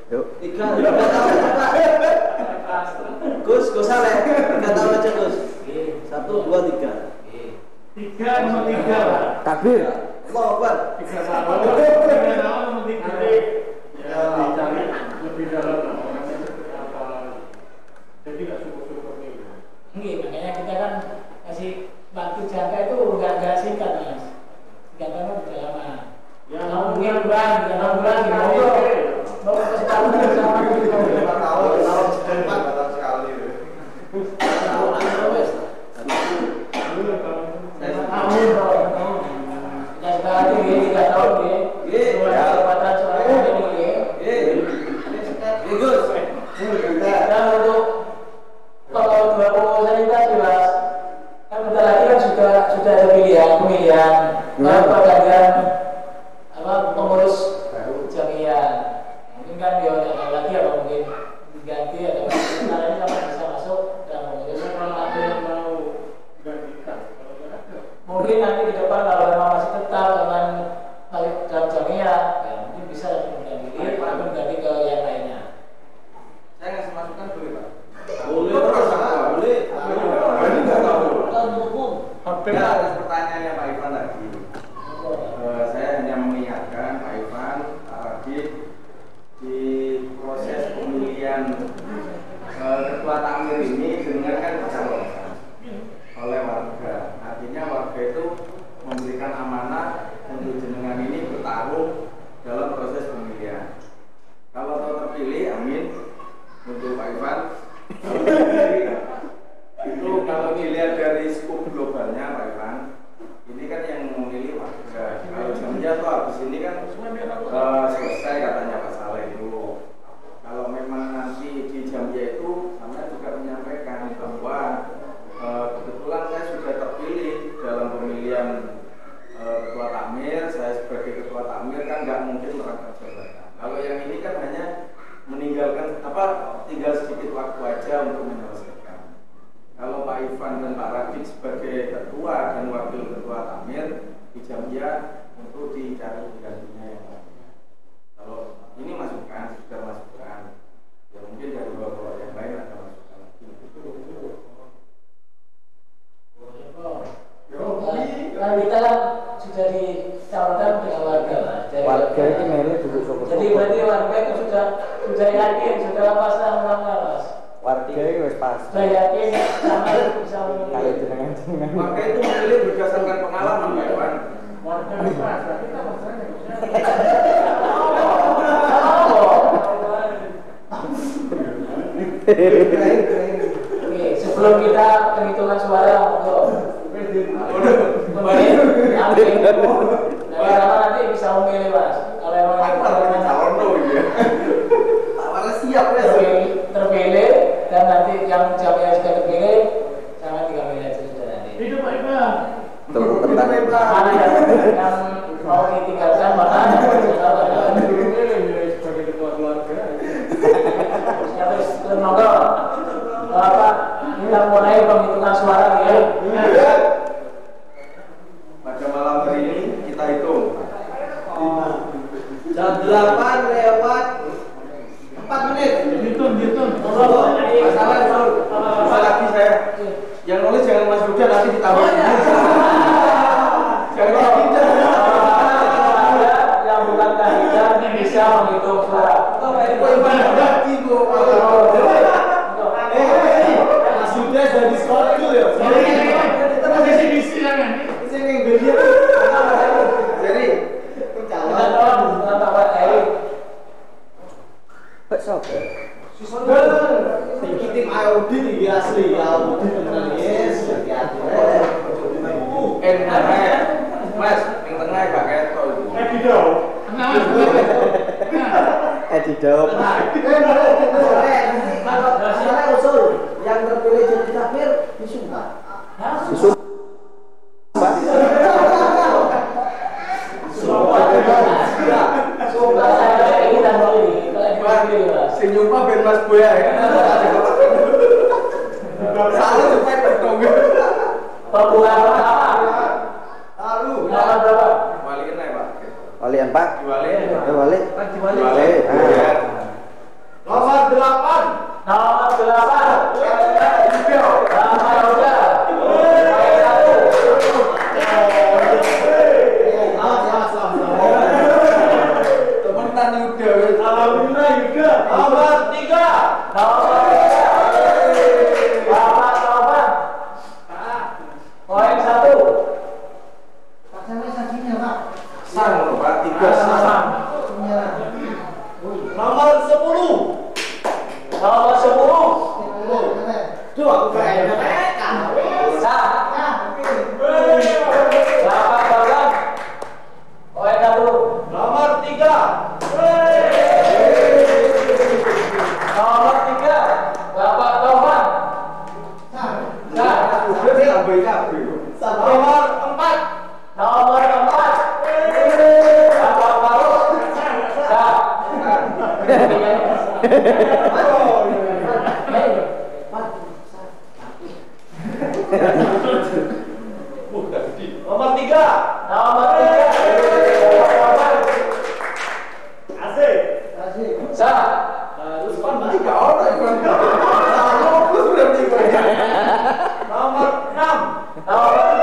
Yuk. 3 Gus Saleh, 3 tahun aja Gus. 1, 2, 3. 3 nomor 3 Pak. Takbir. Allah Akbar. 3 tahun nomor 3. Ya dicari lebih dalam orangnya seperti apa. Jadi nggak syukur-syukur nih. Makanya kita kan kasih waktu jangka itu nggak singkat Mas. 3 tahun udah lama. Ya, 6 bulan, 6 bulan mau kasih tahu sama 5 tahun sekali. Pengurus jamiah mungkin kan dia ada lagi apa mungkin diganti atau sekarang ini kapan bisa masuk dan pengurus Ada yang mau gantikan. mungkin nanti ke depan kalau memang masih tetap dengan dalam jamiah ya mungkin bisa mengganti ke yang lainnya. Saya ngasih masukan boleh, Pak? Boleh. Ya, atas pertanyaannya Pak Ivan tadi. Saya hanya mengingatkan Pak Ivan, Pak Radit, di proses pemilihan ketua takmir ini dengarkan dicalonkan oleh warga. Artinya warga itu memberikan amanah untuk jenengan ini bertarung dalam proses pemilihan. Kalau terpilih, amin untuk Pak Ivan. Kalau terpilih, itu kalau dilihat dari skup globalnya Pak Ivan, ini kan yang memilih warga. Kalau jamnya tuh habis ini kan selesai katanya Pak Saleh itu. Kalau memang nanti di jamnya itu, saya juga menyampaikan bahwa kebetulan saya sudah terpilih dalam pemilihan ketua takmir. Saya sebagai ketua takmir kan nggak mungkin merangkap jabatan. Kalau yang ini kan hanya meninggalkan tinggal sedikit waktu aja untuk menyelesaikan. Kalau Pak Ivan dan Pak Radit sebagai ketua dan wakil ketua takmir di jamnya untuk dicari penggantinya yang lainnya. Kalau ini masukan, sudah masukan, ya mungkin dari bapak yang lain ada masukan lagi. Kan kita sudah dicalonkan dengan warga. Warga itu milih duduk syukur. Jadi berarti warga itu sudah yakin, sudah pasrah Mas. Warga itu wis pasrah. Saya yakin sama bisa Kalau jenengan. Maka itu memilih berdasarkan pengalaman, Pak Iwan. Sebelum kita penghitungan suara untuk kembali ambil nanti bisa memilih Mas. Kalau emang calon tuh ya. Awalnya siap ya. Terpilih dan nanti yang jamnya sudah terpilih jangan diambil aja sudah nanti. Hidup Pak Iqbal. Mana yang mau ditinggalkan mana sebagai ketua keluarga. Semoga Bapak kita mulai penghitungan suara ya. Pada malam hari ini kita hitung. Jam 8 lewat 4 menit. Hitung. Masalah lagi saya. Yang nulis jangan Mas Ruda nanti ditambah. Jangan tidak. Yang bukan kandidat bisa menghitung suara. Mas Yuda sudah di sekolah dulu ya. Kita masih sini kan. Sini gede. Jadi Kita tolong Bapak Heri. Iki tim audit iki asli audit beneran yes. Hati-hati. Mas, yang tengah gak ketok itu. Edidop. Masalah usul yang terpilih jadi kafir disumpah. Sumpah saya ini dan ini. Sing nyumpah ben Mas Boya ya. Salah supaya bertong. Pembukaan pertama. Nomor berapa? Waliin aja, Pak. Walian Pak. Diwaliin. Wali. Diwaliin. Nomor 8. Nomor 8. Nama Yuda. Temenan Yuda. Alhamdulillah Yuda. Nomor 3. Nomor 3. Bapak Taufan. Poin 1. Sang lho, Pak. 3 sang. Nomor 10. Nomor 10. Tuh aku kayaknya Sah. Bapak Taufan. Poin 1. nomor 3. Nomor 3. Bapak Taufan. Sah. Nomor 4. Nomor 4. Bapak Faruk. Sah. Nomor 3. Nomor 3. Asik. Sah. Terus Pak 3 orang Iwan. Fokus berarti Iwan. Nomor 6. Nomor 6.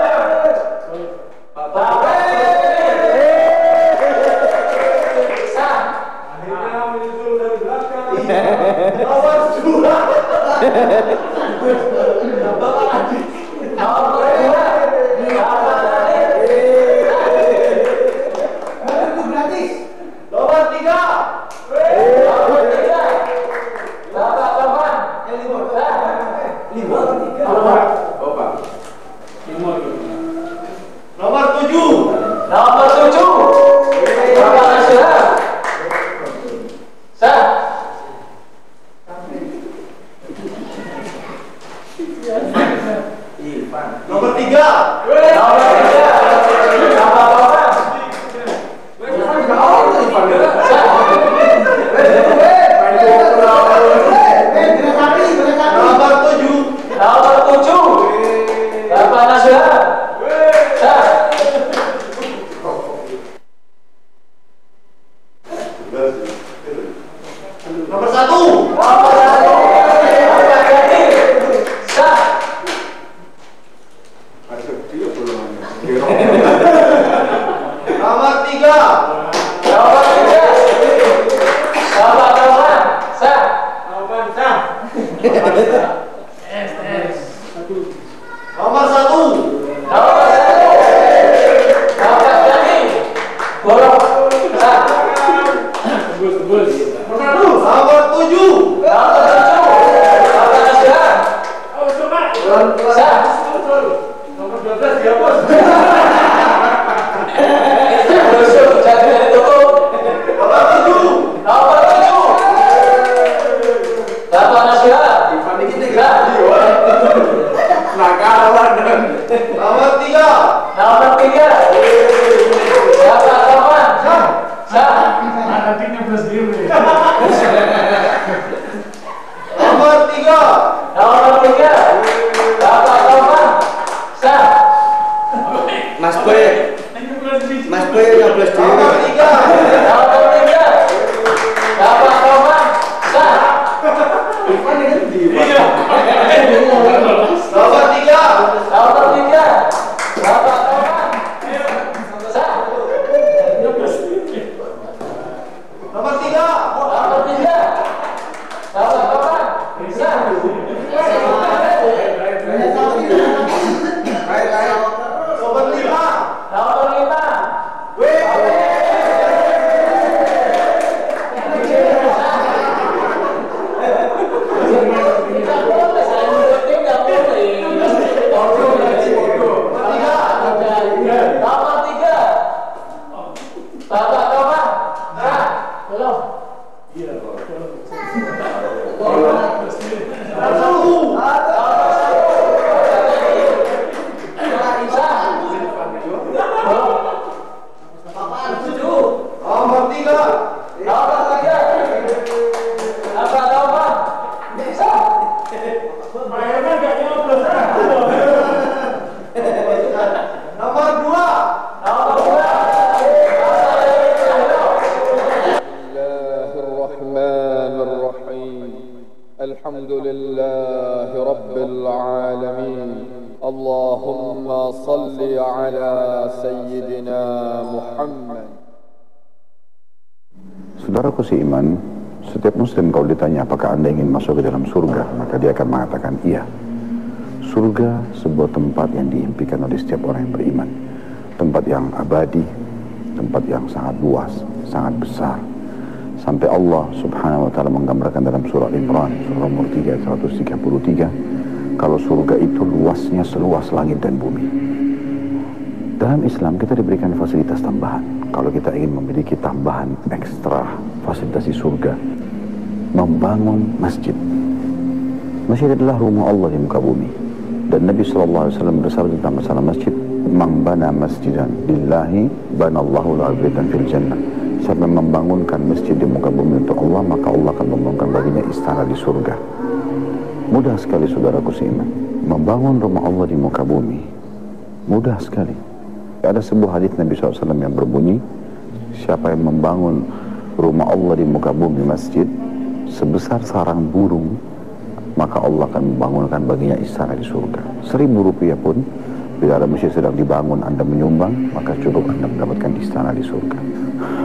Bapak Sah. Akhirnya menyusul dari belakang. Nomor 2. Bapak Adi. Nomor 2. Bapak Adi. Nomor 3. Nomor 3. Bapak Taufan. Sah. Oh, Pak. Nomor 7. Nomor 7. Bapak Nasira. Sah. Nomor 3. Nomor 3. Bapak Taufan. Nomor 7. Nomor 7. Bapak Nasira. Sah. Nomor 1. Nomor 1. Bapak Gadi. Sah. Dia Nomor 12 dihapus. Jadi ditutup. Nomor 7. Nomor 7. Bapak nasihat. Dibandingin dengan video. Nakalan. Nomor 3. Nomor 3. Bapak Taufan. Sah. Nanti nyeblos diri. Nomor 3. Nomor 3. Bapak Taufan. Sah. Mas Boy nyoblos diri. Nomor 3. Nomor 3. Bapak Taufan. Sah. Nomor 3. Nomor 3. Bapak Taufan. Sah. Nomor 3. Nomor 3. Bapak Taufan. Sah. Nomor 5. Nomor 5. Nomor 3. Bapak Taufan. Sah. Belum. Nomor 3. Nomor 3. Bapak Taufan. Sah. Nomor 2. Nomor 2. الله الرحمن الرحيم الحمد لله رب العالمين اللهم صل على سيدنا محمد. Saudaraku seiman, setiap muslim kalau ditanya apakah anda ingin masuk ke dalam surga, maka dia akan mengatakan iya. Surga sebuah tempat yang diimpikan oleh setiap orang yang beriman. Tempat yang abadi, tempat yang sangat luas, sangat besar. Sampai Allah subhanahu wa ta'ala menggambarkan dalam surah Imran, surah nomor 3, 133, kalau surga itu luasnya seluas langit dan bumi. Dalam Islam kita diberikan fasilitas tambahan. Kalau kita ingin memiliki tambahan ekstra fasilitas di surga, membangun masjid. Masjid adalah rumah Allah di muka bumi. Dan Nabi SAW bersabda tentang masalah masjid, "Man bana masjidan lillahi banallahu lahu baitan fil jannah." Siapa yang membangunkan masjid di muka bumi untuk Allah, maka Allah akan membangunkan baginya istana di surga. Mudah sekali saudaraku seiman, membangun rumah Allah di muka bumi. Mudah sekali. Ada sebuah hadis Nabi SAW yang berbunyi, siapa yang membangun rumah Allah di muka bumi masjid sebesar sarang burung, maka Allah akan membangunkan baginya istana di surga. 1.000 rupiah pun, bila ada masjid sedang dibangun, Anda menyumbang, maka cukup Anda mendapatkan istana di surga.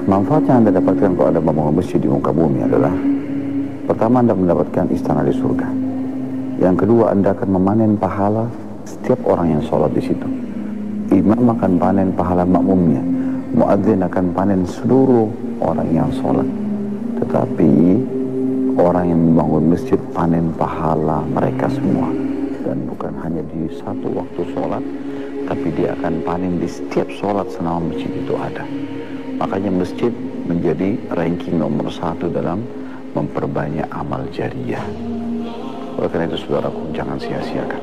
Manfaat yang Anda dapatkan kalau Anda membangun masjid di muka bumi adalah, pertama Anda mendapatkan istana di surga. Yang kedua, Anda akan memanen pahala setiap orang yang sholat di situ. Imam akan panen pahala makmumnya, muadzin akan panen seluruh orang yang sholat. Tetapi orang yang membangun masjid panen pahala mereka semua. Dan bukan hanya di satu waktu sholat, tapi dia akan panen di setiap sholat selama masjid itu ada. Makanya masjid menjadi ranking nomor 1 dalam memperbanyak amal jariyah. Oleh karena itu saudaraku, jangan sia-siakan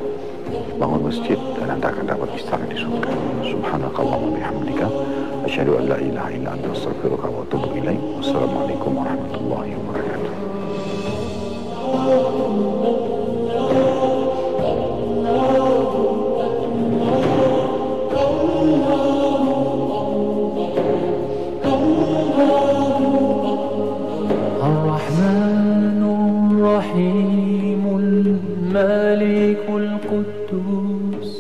bangun masjid dan Anda akan dapat istana di surga. Subhanakallahumma bihamdika asyhadu an la ilaha illa anta astaghfiruka wa atubu ilaik. Wassalamualaikum warahmatullahi wabarakatuh. الرحمن الرحيم الملك القدوس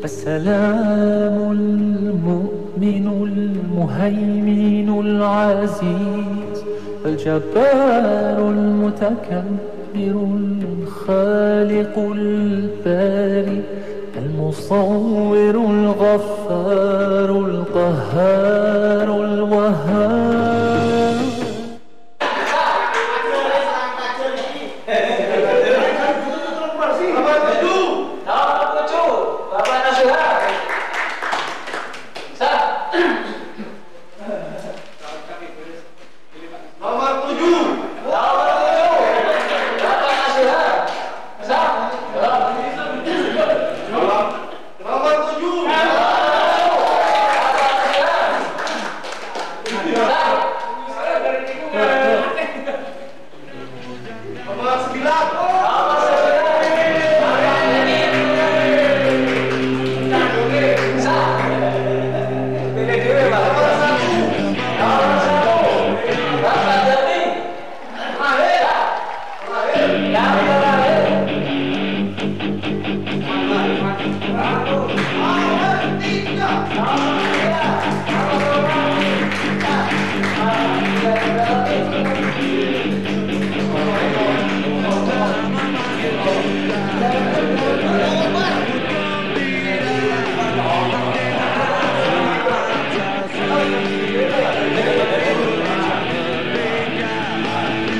السلام المؤمن المهيمن العزيز الجبار المتكبر الخالق الباري المصور الغفار القهار الوهاب. Nomor 7, Bapak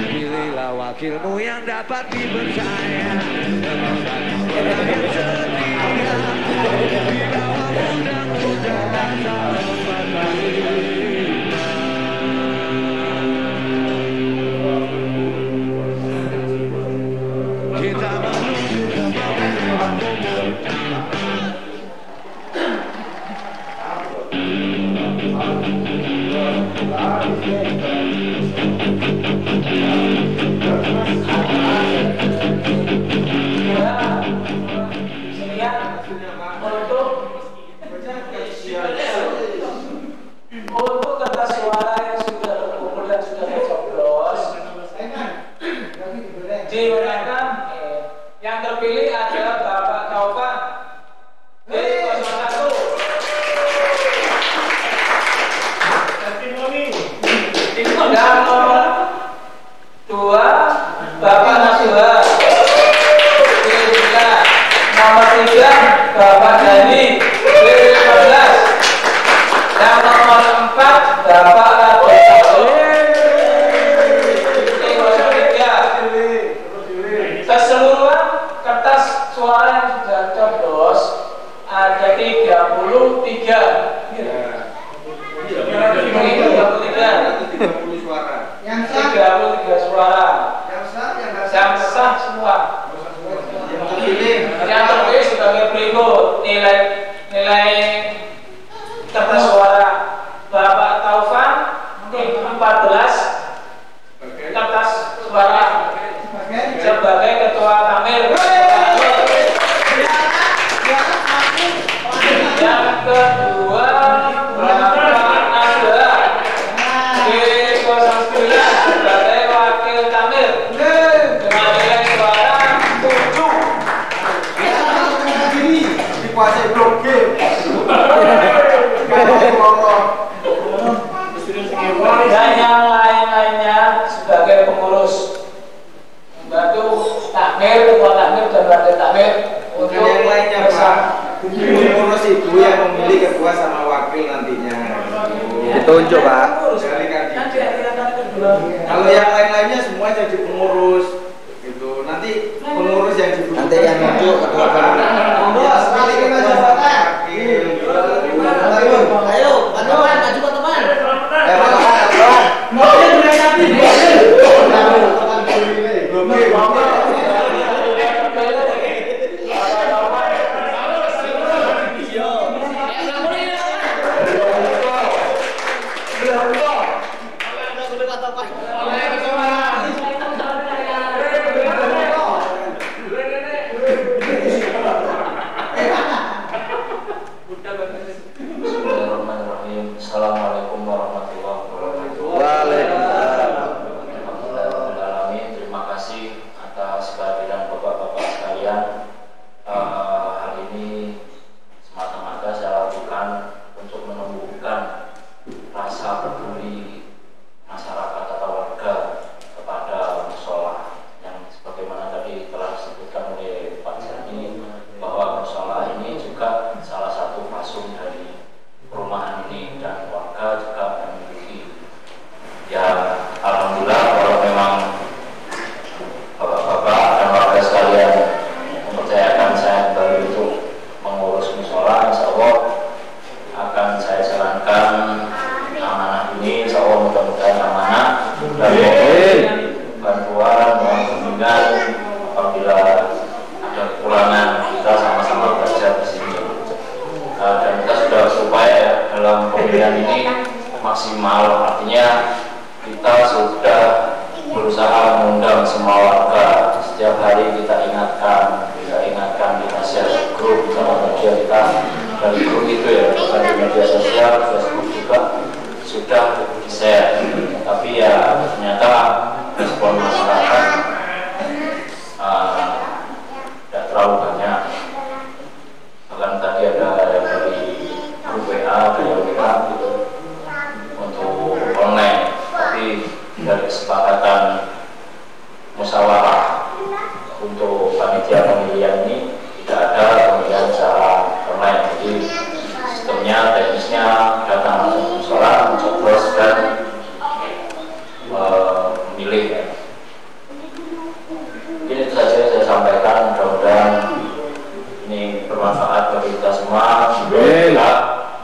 Pilihlah wakilmu yang dapat dipercaya dengan yang setia di bawah undang-undang dasar 45. Kita menuju ke pemilihan umum. Untuk kertas suara yang sudah terkumpul dan sudah tercoblos, dimenangkan yang terpilih adalah Bapak Taufan D01. Dan nomor 2 Bapak Nasuha D3. Nomor 3 Bapak Dani D15. Dan nomor 4 Bapak keseluruhan kertas suara yang sudah coblos ada 33. 30 suara. Yang sah 33 suara. Yang sah semua. Yang terpilih sebagai berikut nilai kertas suara Bapak Taufan 14 kertas suara sebagai ketua tamir. Yang kedua Bapak Nasuha D09 sebagai wakil tamir dengan nilai suara 7. dikuasai blok G. Dan yang lain-lainnya sebagai pengurus membantu takmir, ketua takmir dan wakil takmir untuk yang lainnya Pak. Pengurus itu yang memilih ketua sama wakil nantinya. Ditunjuk Pak. Kalau yang lain-lainnya semua jadi pengurus. Itu nanti pengurus yang duduk. Nanti yang nunjuk ketua baru. Sekali kita jabatan. Ayo, teman, maju ke teman. Mau mulai tapi. Bismillahirrahmanirrahim. Assalamualaikum warahmatullahi wabarakatuh. Waalaikumsalam. Terima kasih atas kehadiran bapak-bapak sekalian. Hal ini semata-mata saya lakukan untuk menumbuhkan rasa peduli masyarakat atau warga kepada mushola yang sebagaimana tadi telah disebutkan oleh Pak Jani bahwa mushola ini juga salah satu fasum dari perumahan ini dan warga juga memiliki. Ya alhamdulillah kalau memang bapak-bapak dan warga sekalian mempercayakan saya kembali untuk mengurus mushola, insya Allah akan saya jalankan amanah ini. Insya Allah mudah-mudahan amanah dan bantuan mohon bimbingan apabila ada kekurangan kita sama-sama belajar di sini. Dan kita sudah berupaya ya, dalam pemilihan ini maksimal, artinya kita sudah berusaha mengundang semua warga. Setiap hari kita ingatkan, kita share grup sama media kita, dan grup itu ya bukan di media sosial, Facebook juga sudah di-share. Tapi ya ternyata respon masyarakat tidak terlalu banyak. bermanfaat bagi kita semua. Alhamdulillah.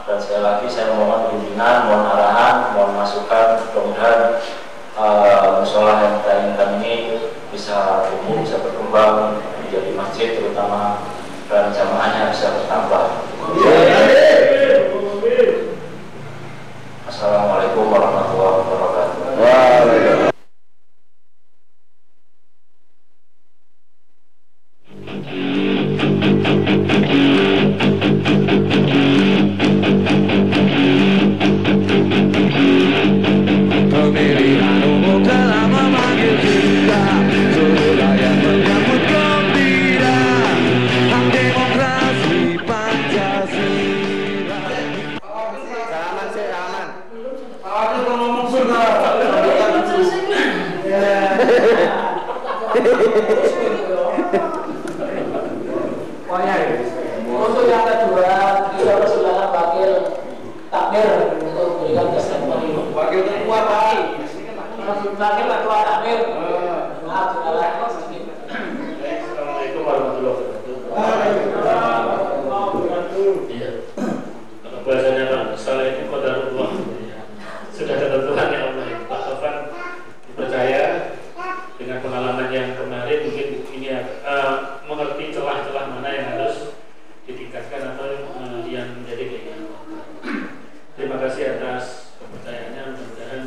Dan sekali lagi saya mohon bimbingan, mohon arahan, mohon masukan. Mudah-mudahan musola yang kita inginkan ini bisa tumbuh, bisa berkembang menjadi masjid terutama, dan jamaahnya bisa bertambah. Assalamualaikum warahmatullahi wabarakatuh. Pemilihan umum telah memanggil kita, seluruh rakyat menyambut gembira. Hak demokrasi Pancasila. Salaman sih, salaman. Aku mau ngomong surga. Untuk yang kedua, kita persilakan wakil takmir untuk berikan kesaksian ini. Wakil ketua Pak. Wakil ketua takmir. Assalamualaikum warahmatullahi wabarakatuh. Iya. Kalau bahasanya Pak, salah itu qadarullah. Sudah ketentuan ya Allah. Pak Taufan dipercaya dengan pengalaman yang kemarin, mungkin ini mengerti celah-celah mana yang harus ditingkatkan atau yang menjadi keinginan. Terima kasih atas kepercayaannya. Mudah-mudahan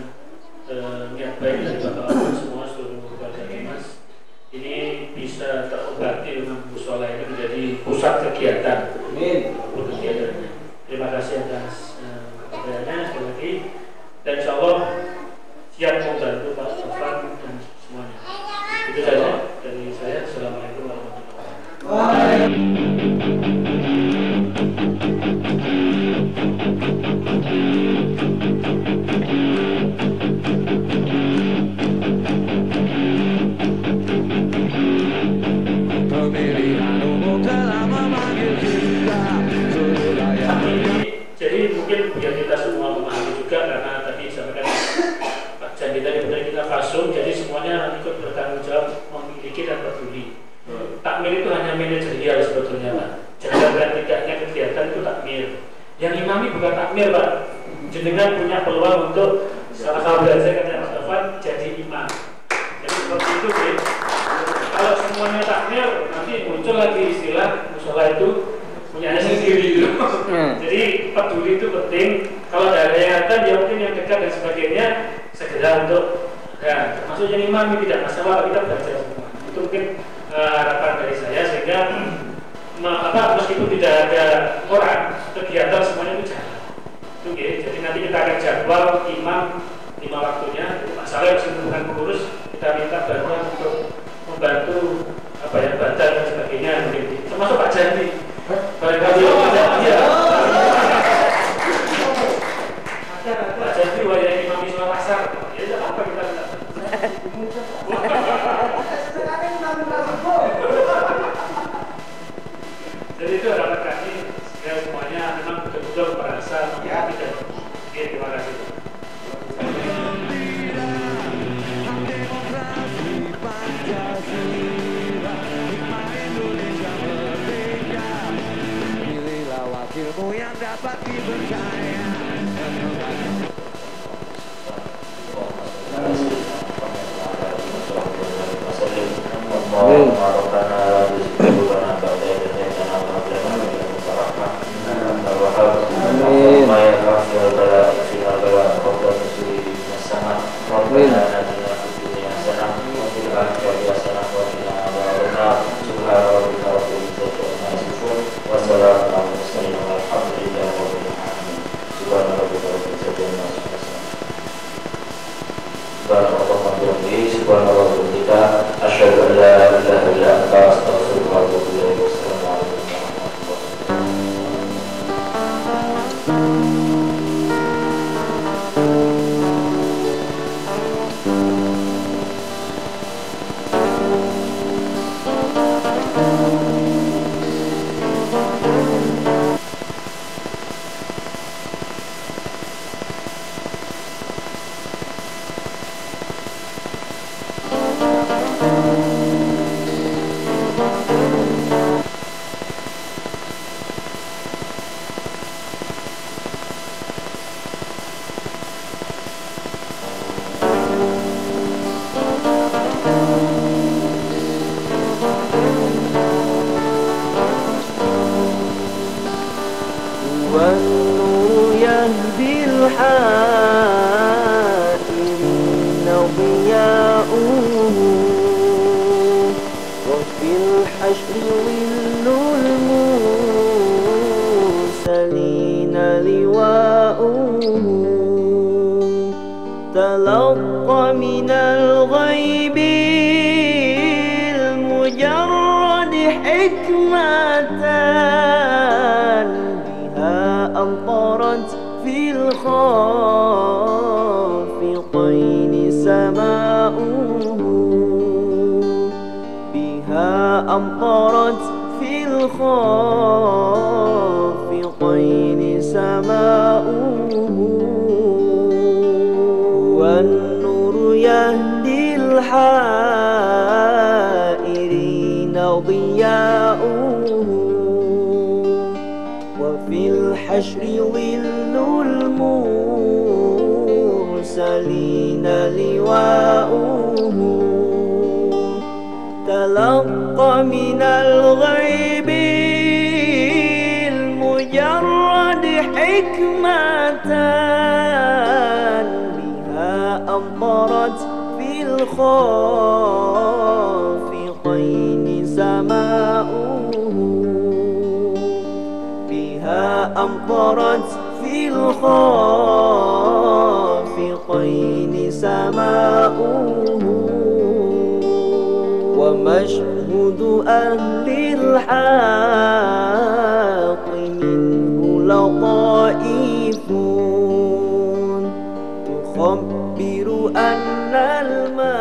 niat baik dari Bapak-Bapak semua, seluruh keluarga Dimas ini bisa terobati dengan musola ini menjadi pusat kegiatan. Amin. Kegiatannya. Terima kasih atas kepercayaannya sekali lagi, dan insya Allah siap membantu Pak Taufan dan semuanya. Itu saja dari saya. Assalamualaikum warahmatullahi Pemilihan umum telah memanggil kita, seluruh rakyat. Jadi mungkin biar kita semua memahami juga, karena tadi disampaikan Pak Jandi tadi benar, kita fasum, jadi semuanya ikut bertanggung jawab, memiliki dan peduli. Takmir itu hanya manajerial sebetulnya Pak. Jalan tidaknya kegiatan itu takmir. Yang imami bukan takmir Pak. Jenengan punya peluang untuk salah belajar kata Mas Taufan jadi imam. Jadi seperti itu sih. Kalau semuanya takmir, nanti muncul lagi istilah musola itu punyanya sendiri. Jadi peduli itu penting. Kalau ada yayasan, ya mungkin yang dekat dan sebagainya segera untuk, ya, termasuk yang imam tidak masalah, kita belajar semua. Itu mungkin harapan dari saya, sehingga meskipun tidak ada orang, kegiatan semuanya itu jalan. Itu ya. Jadi nanti kita akan jadwal imam 5 waktunya. Masalah yang bukan pengurus, kita minta bantuan untuk membantu badan dan sebagainya, mungkin termasuk Pak Jandi. Barangkali ya. Pak Jandi wajah imam Islam Asar. Ya tidak apa kita minta. Jadi itu harapan kami, ya semuanya memang betul-betul merasa mengerti dan terima kasih. Pilihlah wakilmu yang dapat dipercaya. Asyhadu an la ilaha illa anta astaghfiruka wa atubu ilaik. Wassalamualaikum والنور يهدي الحائرين ضياؤه وفي الحشر ظل المرسلين لواؤه تلقى من الغيب المجرد حكمة بها أمطرت في الخافقين سماؤه بها أمطرت في الخافقين سماؤه والنور يهدي الحائرين ضياؤه وفي الحشر ظل المرسلين لواؤه تلقى من الغيب المجرد حكمة بها أمطرت في الخافقين سماؤه بها أمطرت في الخافقين سماؤه ومشهد أهل الحق منه لطائف تخبر أن الماء